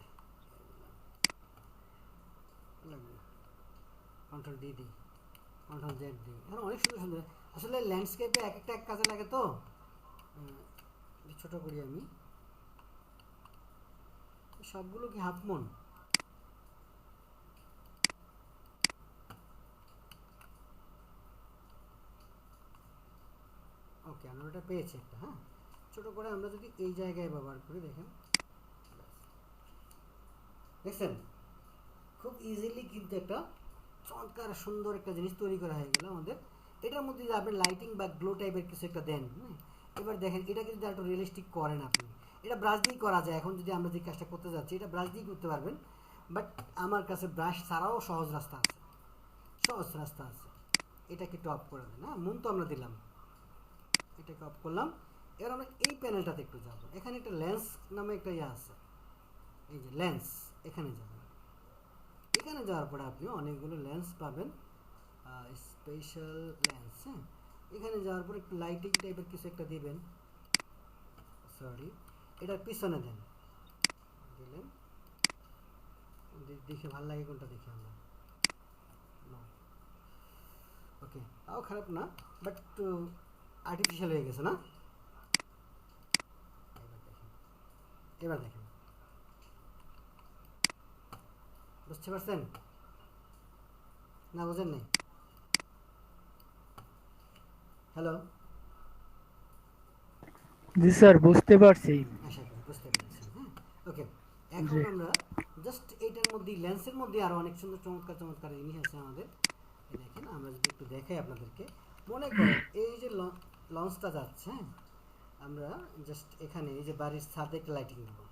কন্ট্রোল ডি দিই, কন্ট্রোল জেড দিই, এখন অনেক সুন্দর সুন্দর, আসলে ল্যান্ডস্কেপে এক একটা এক কাজে লাগে তো। ছোট করি আমি, সবগুলো কি হাফ মুন? ওকে, আমরা ওটা পেয়েছি একটা। হ্যাঁ, ছোট করে আমরা যদি এই জায়গায় ব্যবহার করি, দেখেন দেখছেন খুব ইজিলি কিন্তু একটা চমৎকার সুন্দর একটা জিনিস তৈরি করা হয়ে গেল আমাদের। এটার মধ্যে যদি আপনি লাইটিং বা গ্লো টাইপের কিছু একটা দেন, হ্যাঁ, এবার দেখেন এটাকে যদি একটু রিয়েলিস্টিক করেন আপনি, এটা ব্রাশ দিয়েই করা যায়। এখন যদি আমরা যে কাজটা করতে যাচ্ছি, এটা ব্রাশ দিয়েই করতে পারবেন, বাট আমার কাছে ব্রাশ ছাড়াও সহজ রাস্তা আছে, সহজ রাস্তা আছে। এটাকে একটু অফ করে দেন। হ্যাঁ, মুন তো আমরা দিলাম, এটাকে অফ করলাম। এবার আমরা এই প্যানেলটাতে একটু যাবো, এখানে একটা লেন্স নামে একটা ইয়ে আছে, এই যে লেন্স, এখানে যাবেন। এখানে যাওয়ার পরে আপনি অনেকগুলো লেন্স পাবেন, স্পেশাল লেন্স। হ্যাঁ, এখানে যাওয়ার পরে একটু লাইটিং টাইপের কিছু একটা দিবেন, সরি এটার পিছনে দেন, দিলেন, দেখে ভালো লাগে কোনটা দেখে আমরা। ওকে, তাও খারাপ না, বাট একটু আর্টিফিশিয়াল হয়ে গেছে না। এবার দেখেন, বুঝতে পারছেন না? বুঝেন নাই? হ্যালো,
জি স্যার, বুঝতে পারছি।
আশা করি বুঝতে পেরেছেন। হ্যাঁ, ওকে, এখন আমরা জাস্ট এইটার মধ্যে, লেন্সের মধ্যে আরও অনেক সুন্দর চমৎকার চমৎকার জিনিস আছে আমাদের। দেখেন, আমরা যদি একটু দেখাই আপনাদেরকে, মনে করেন এই যে লঞ্চটা যাচ্ছে, হ্যাঁ, আমরা জাস্ট এখানে এই যে বাড়ির ছাদে একটা লাইটিং দেবো,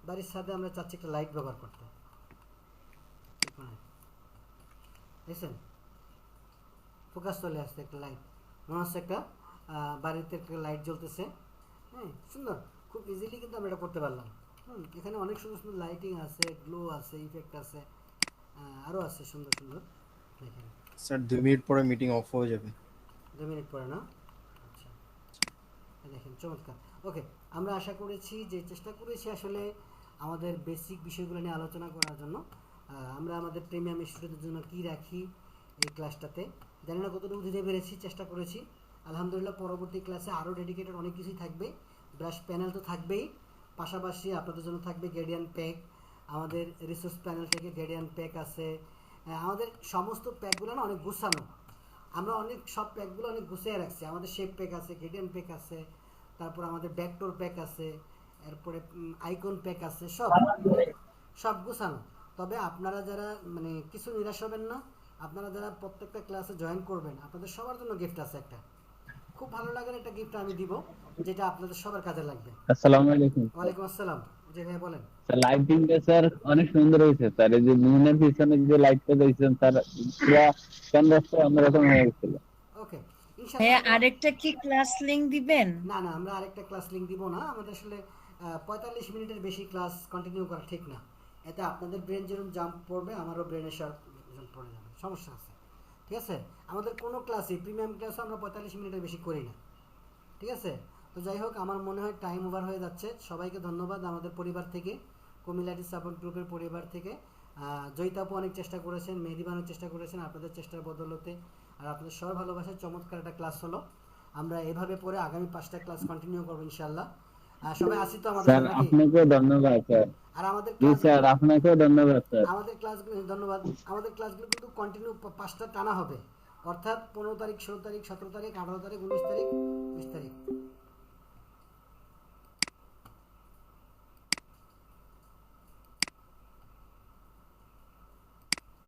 বাড়ির ছাদে আমরা চাচ্ছি একটা লাইট ব্যবহার করতে, দেখছেন ফোকাস চলে আসছে, একটা লাইট মনে হচ্ছে একটা বাড়িতে একটা লাইট জ্বলতেছে। হ্যাঁ, সুন্দর, খুব ইজিলি কিন্তু আমরা এটা করতে পারলাম। এখানে অনেক সুন্দর সুন্দর লাইটিং আছে, গ্লো আছে, ইফেক্ট আছে, আরও আছে সুন্দর সুন্দর। দেখেন
স্যার 2 মিনিট পরে মিটিং অফ হয়ে যাবে।
2 মিনিট পরে না? আচ্ছা, দেখেন চমৎকার। ওকে, আমরা আশা করেছি, যে চেষ্টা করেছি আসলে আমাদের বেসিক বিষয়গুলো নিয়ে আলোচনা করার জন্য। আমরা আমাদের প্রিমিয়াম স্টুডেন্টদের জন্য কি রাখি এই ক্লাসটাতে, জানি না কতটুকু দিতে পেরেছি, চেষ্টা করেছি আলহামদুলিল্লাহ। পরবর্তী ক্লাসে আরও ডেডিকেটেড অনেক কিছুই থাকবে, ব্রাশ প্যানেল তো থাকবেই, পাশাপাশি আপনাদের জন্য থাকবে গ্রেডিয়ান প্যাক, আমাদের রিসোর্স প্যানেল থেকে গ্রেডিয়ান প্যাক আছে। আমাদের সমস্ত প্যাকগুলো না অনেক গুছানো, আমরা অনেক সব প্যাকগুলো অনেক গুছিয়ে রাখছি। আমাদের শেপ প্যাক আছে, গ্রেডিয়ান প্যাক আছে, তারপর আমাদের ব্যাকডোর প্যাক আছে, এরপরে আইকন প্যাক আছে, সব গুছানো। তবে আপনারা যারা মানে কিছু নিরাশ হবেন না, আপনারা যারা প্রত্যেকটা ক্লাসে জয়েন করবেন, আপনাদের সবার জন্য গিফট আছে একটা, খুব ভালো লাগার একটা গিফট আমি দিব, যেটা আপনাদের সবার কাজে লাগবে।
আসসালামু আলাইকুম।
ওয়ালাইকুম আসসালাম। জি ভাই বলেন।
স্যার লাইটিংটা স্যার অনেক সুন্দর হয়েছে স্যার, এই যে মুনের পিছনে যে লাইটটা দিয়েছেন স্যার, পুরো ক্যানভাসটা অন্যরকম হয়ে গেছিল।
ওকে
ভাইয়া
ইনশাআল্লাহ
আরেকটা কি ক্লাস লিংক দিবেন?
না না আমরা আরেকটা ক্লাস লিংক দিব না, আমাদের আসলে 45 মিনিটের বেশি ক্লাস কন্টিনিউ করা ঠিক না। এতে আপনাদের ব্রেন যেরকম জাম্প পড়বে আমারও ব্রেনের শার্প পড়ে যাবে, সমস্যা আছে। ঠিক আছে, আমাদের কোনো ক্লাসই প্রিমিয়াম ক্লাসও আমরা 45 মিনিটের বেশি করি না। ঠিক আছে, তো যাই হোক আমার মনে হয় টাইম ওভার হয়ে যাচ্ছে। সবাইকে ধন্যবাদ আমাদের পরিবার থেকে, কুমিল্লাটি সাপোর্ট গ্রুপের পরিবার থেকে। জয়িতাপু অনেক চেষ্টা করেছেন, মেহেদিবা অনেক চেষ্টা করেছেন, আপনাদের চেষ্টার বদলতে আর আপনাদের সবার ভালোবাসায় চমৎকার একটা ক্লাস হলো। আমরা এভাবে পরে আগামী 5টা ক্লাস কন্টিনিউ করবো ইনশাআল্লাহ। সবাই আসি তো আমাদের
স্যার
সাথে নাকি?
আপনাকেও ধন্যবাদ স্যার।
আর আমাদের
জি
ক্লাস
স্যার, আপনাকেও ধন্যবাদ স্যার।
আমাদের ক্লাসগুলো ধন্যবাদ। আমাদের ক্লাসগুলো কিন্তু কন্টিনিউ 5টা টানা হবে, অর্থাৎ 15 তারিখ, 16 তারিখ, 17 তারিখ, 18 তারিখ, 19 তারিখ, 20 তারিখ